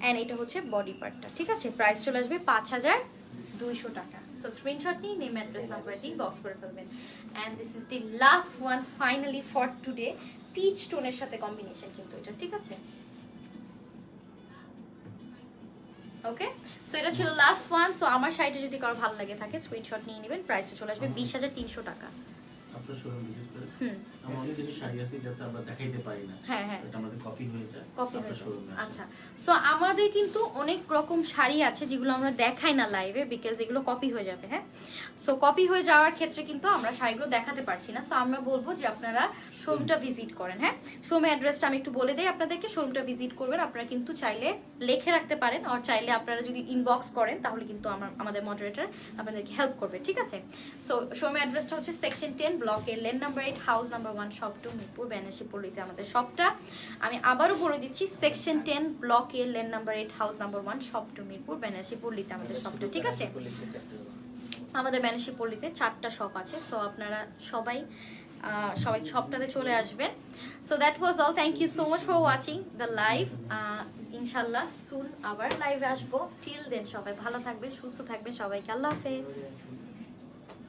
এন্ড এটা হচ্ছে বডি পার্টটা, ঠিক আছে, প্রাইস চলে আসবে 5200 টাকা। সো স্ক্রিনশট নিয়ে নেম অ্যাড্রেস নাম্বার দিয়ে বক্স করে ফেলবেন। And this is the last one finally for today, peach টোনের সাথে কম্বিনেশন কিন্তু এটা, ঠিক আছে। ওকে, সো এটা ছিল লাস্ট ওয়ান। সো আমার শাড়িটা যদি কারো ভালো লাগে থাকে স্ক্রিনশট নিয়ে নেবেন, প্রাইসটা চলে আসবে 20300 টাকা। আপনার শোরুম ভিজিট করে হুম, আমার অনেক কিছু শাড়ি আছে যেটা আমরা দেখাইতে পারি না, হ্যাঁ হ্যাঁ, এটা আমাদের কপি হয়ে যায়, কপি আপনার শোরুমে আসে। আচ্ছা, সো আমাদের কিন্তু অনেক রকম শাড়ি আছে যেগুলো আমরা দেখাই না লাইভে, বিকজ এগুলো কপি হয়ে যাবে। হ্যাঁ, সো কপি হয়ে যাওয়ার ক্ষেত্রে কিন্তু আমরা শাড়িগুলো দেখাতে পারছি না। সো আমরা বলবো যে আপনারা শোরুমটা ভিজিট করেন। হ্যাঁ, শোরুমের অ্যাড্রেসটা আমি একটু বলে দেই আপনাদেরকে, শোরুমটা ভিজিট করবেন। আপনারা কিন্তু চাইলে লিখে রাখতে পারেন, আর চাইলে আপনারা যদি ইনবক্স করেন তাহলে কিন্তু আমাদের মডারেটর আপনাদেরকে হেল্প করবে, ঠিক আছে। সো শোরুমের অ্যাড্রেসটা হচ্ছে সেকশন 10 ব্লকে lane number 8 house number 1 shop 2 Mirpur Benarasi পল্লীতে আমাদের শপটা। আমি আবারও বলে দিচ্ছি, সেকশন 10 ব্লকে lane number 8 house number 1 shop 2 Mirpur Benarasi পল্লীতে আমাদের শপটা, ঠিক আছে। আমাদের বেনারসি পল্লীতে 4টা শপ আছে। সো আপনারা সবাই শপটাতে চলে আসবেন। So that was all, thank you so much for watching the live. ইনশাল্লাহ সুন আবার লাইভে আসবো। টিল দেন সবাই ভালো থাকবেন, সুস্থ থাকবেন, সবাইকে আল্লাহ হাফেজ।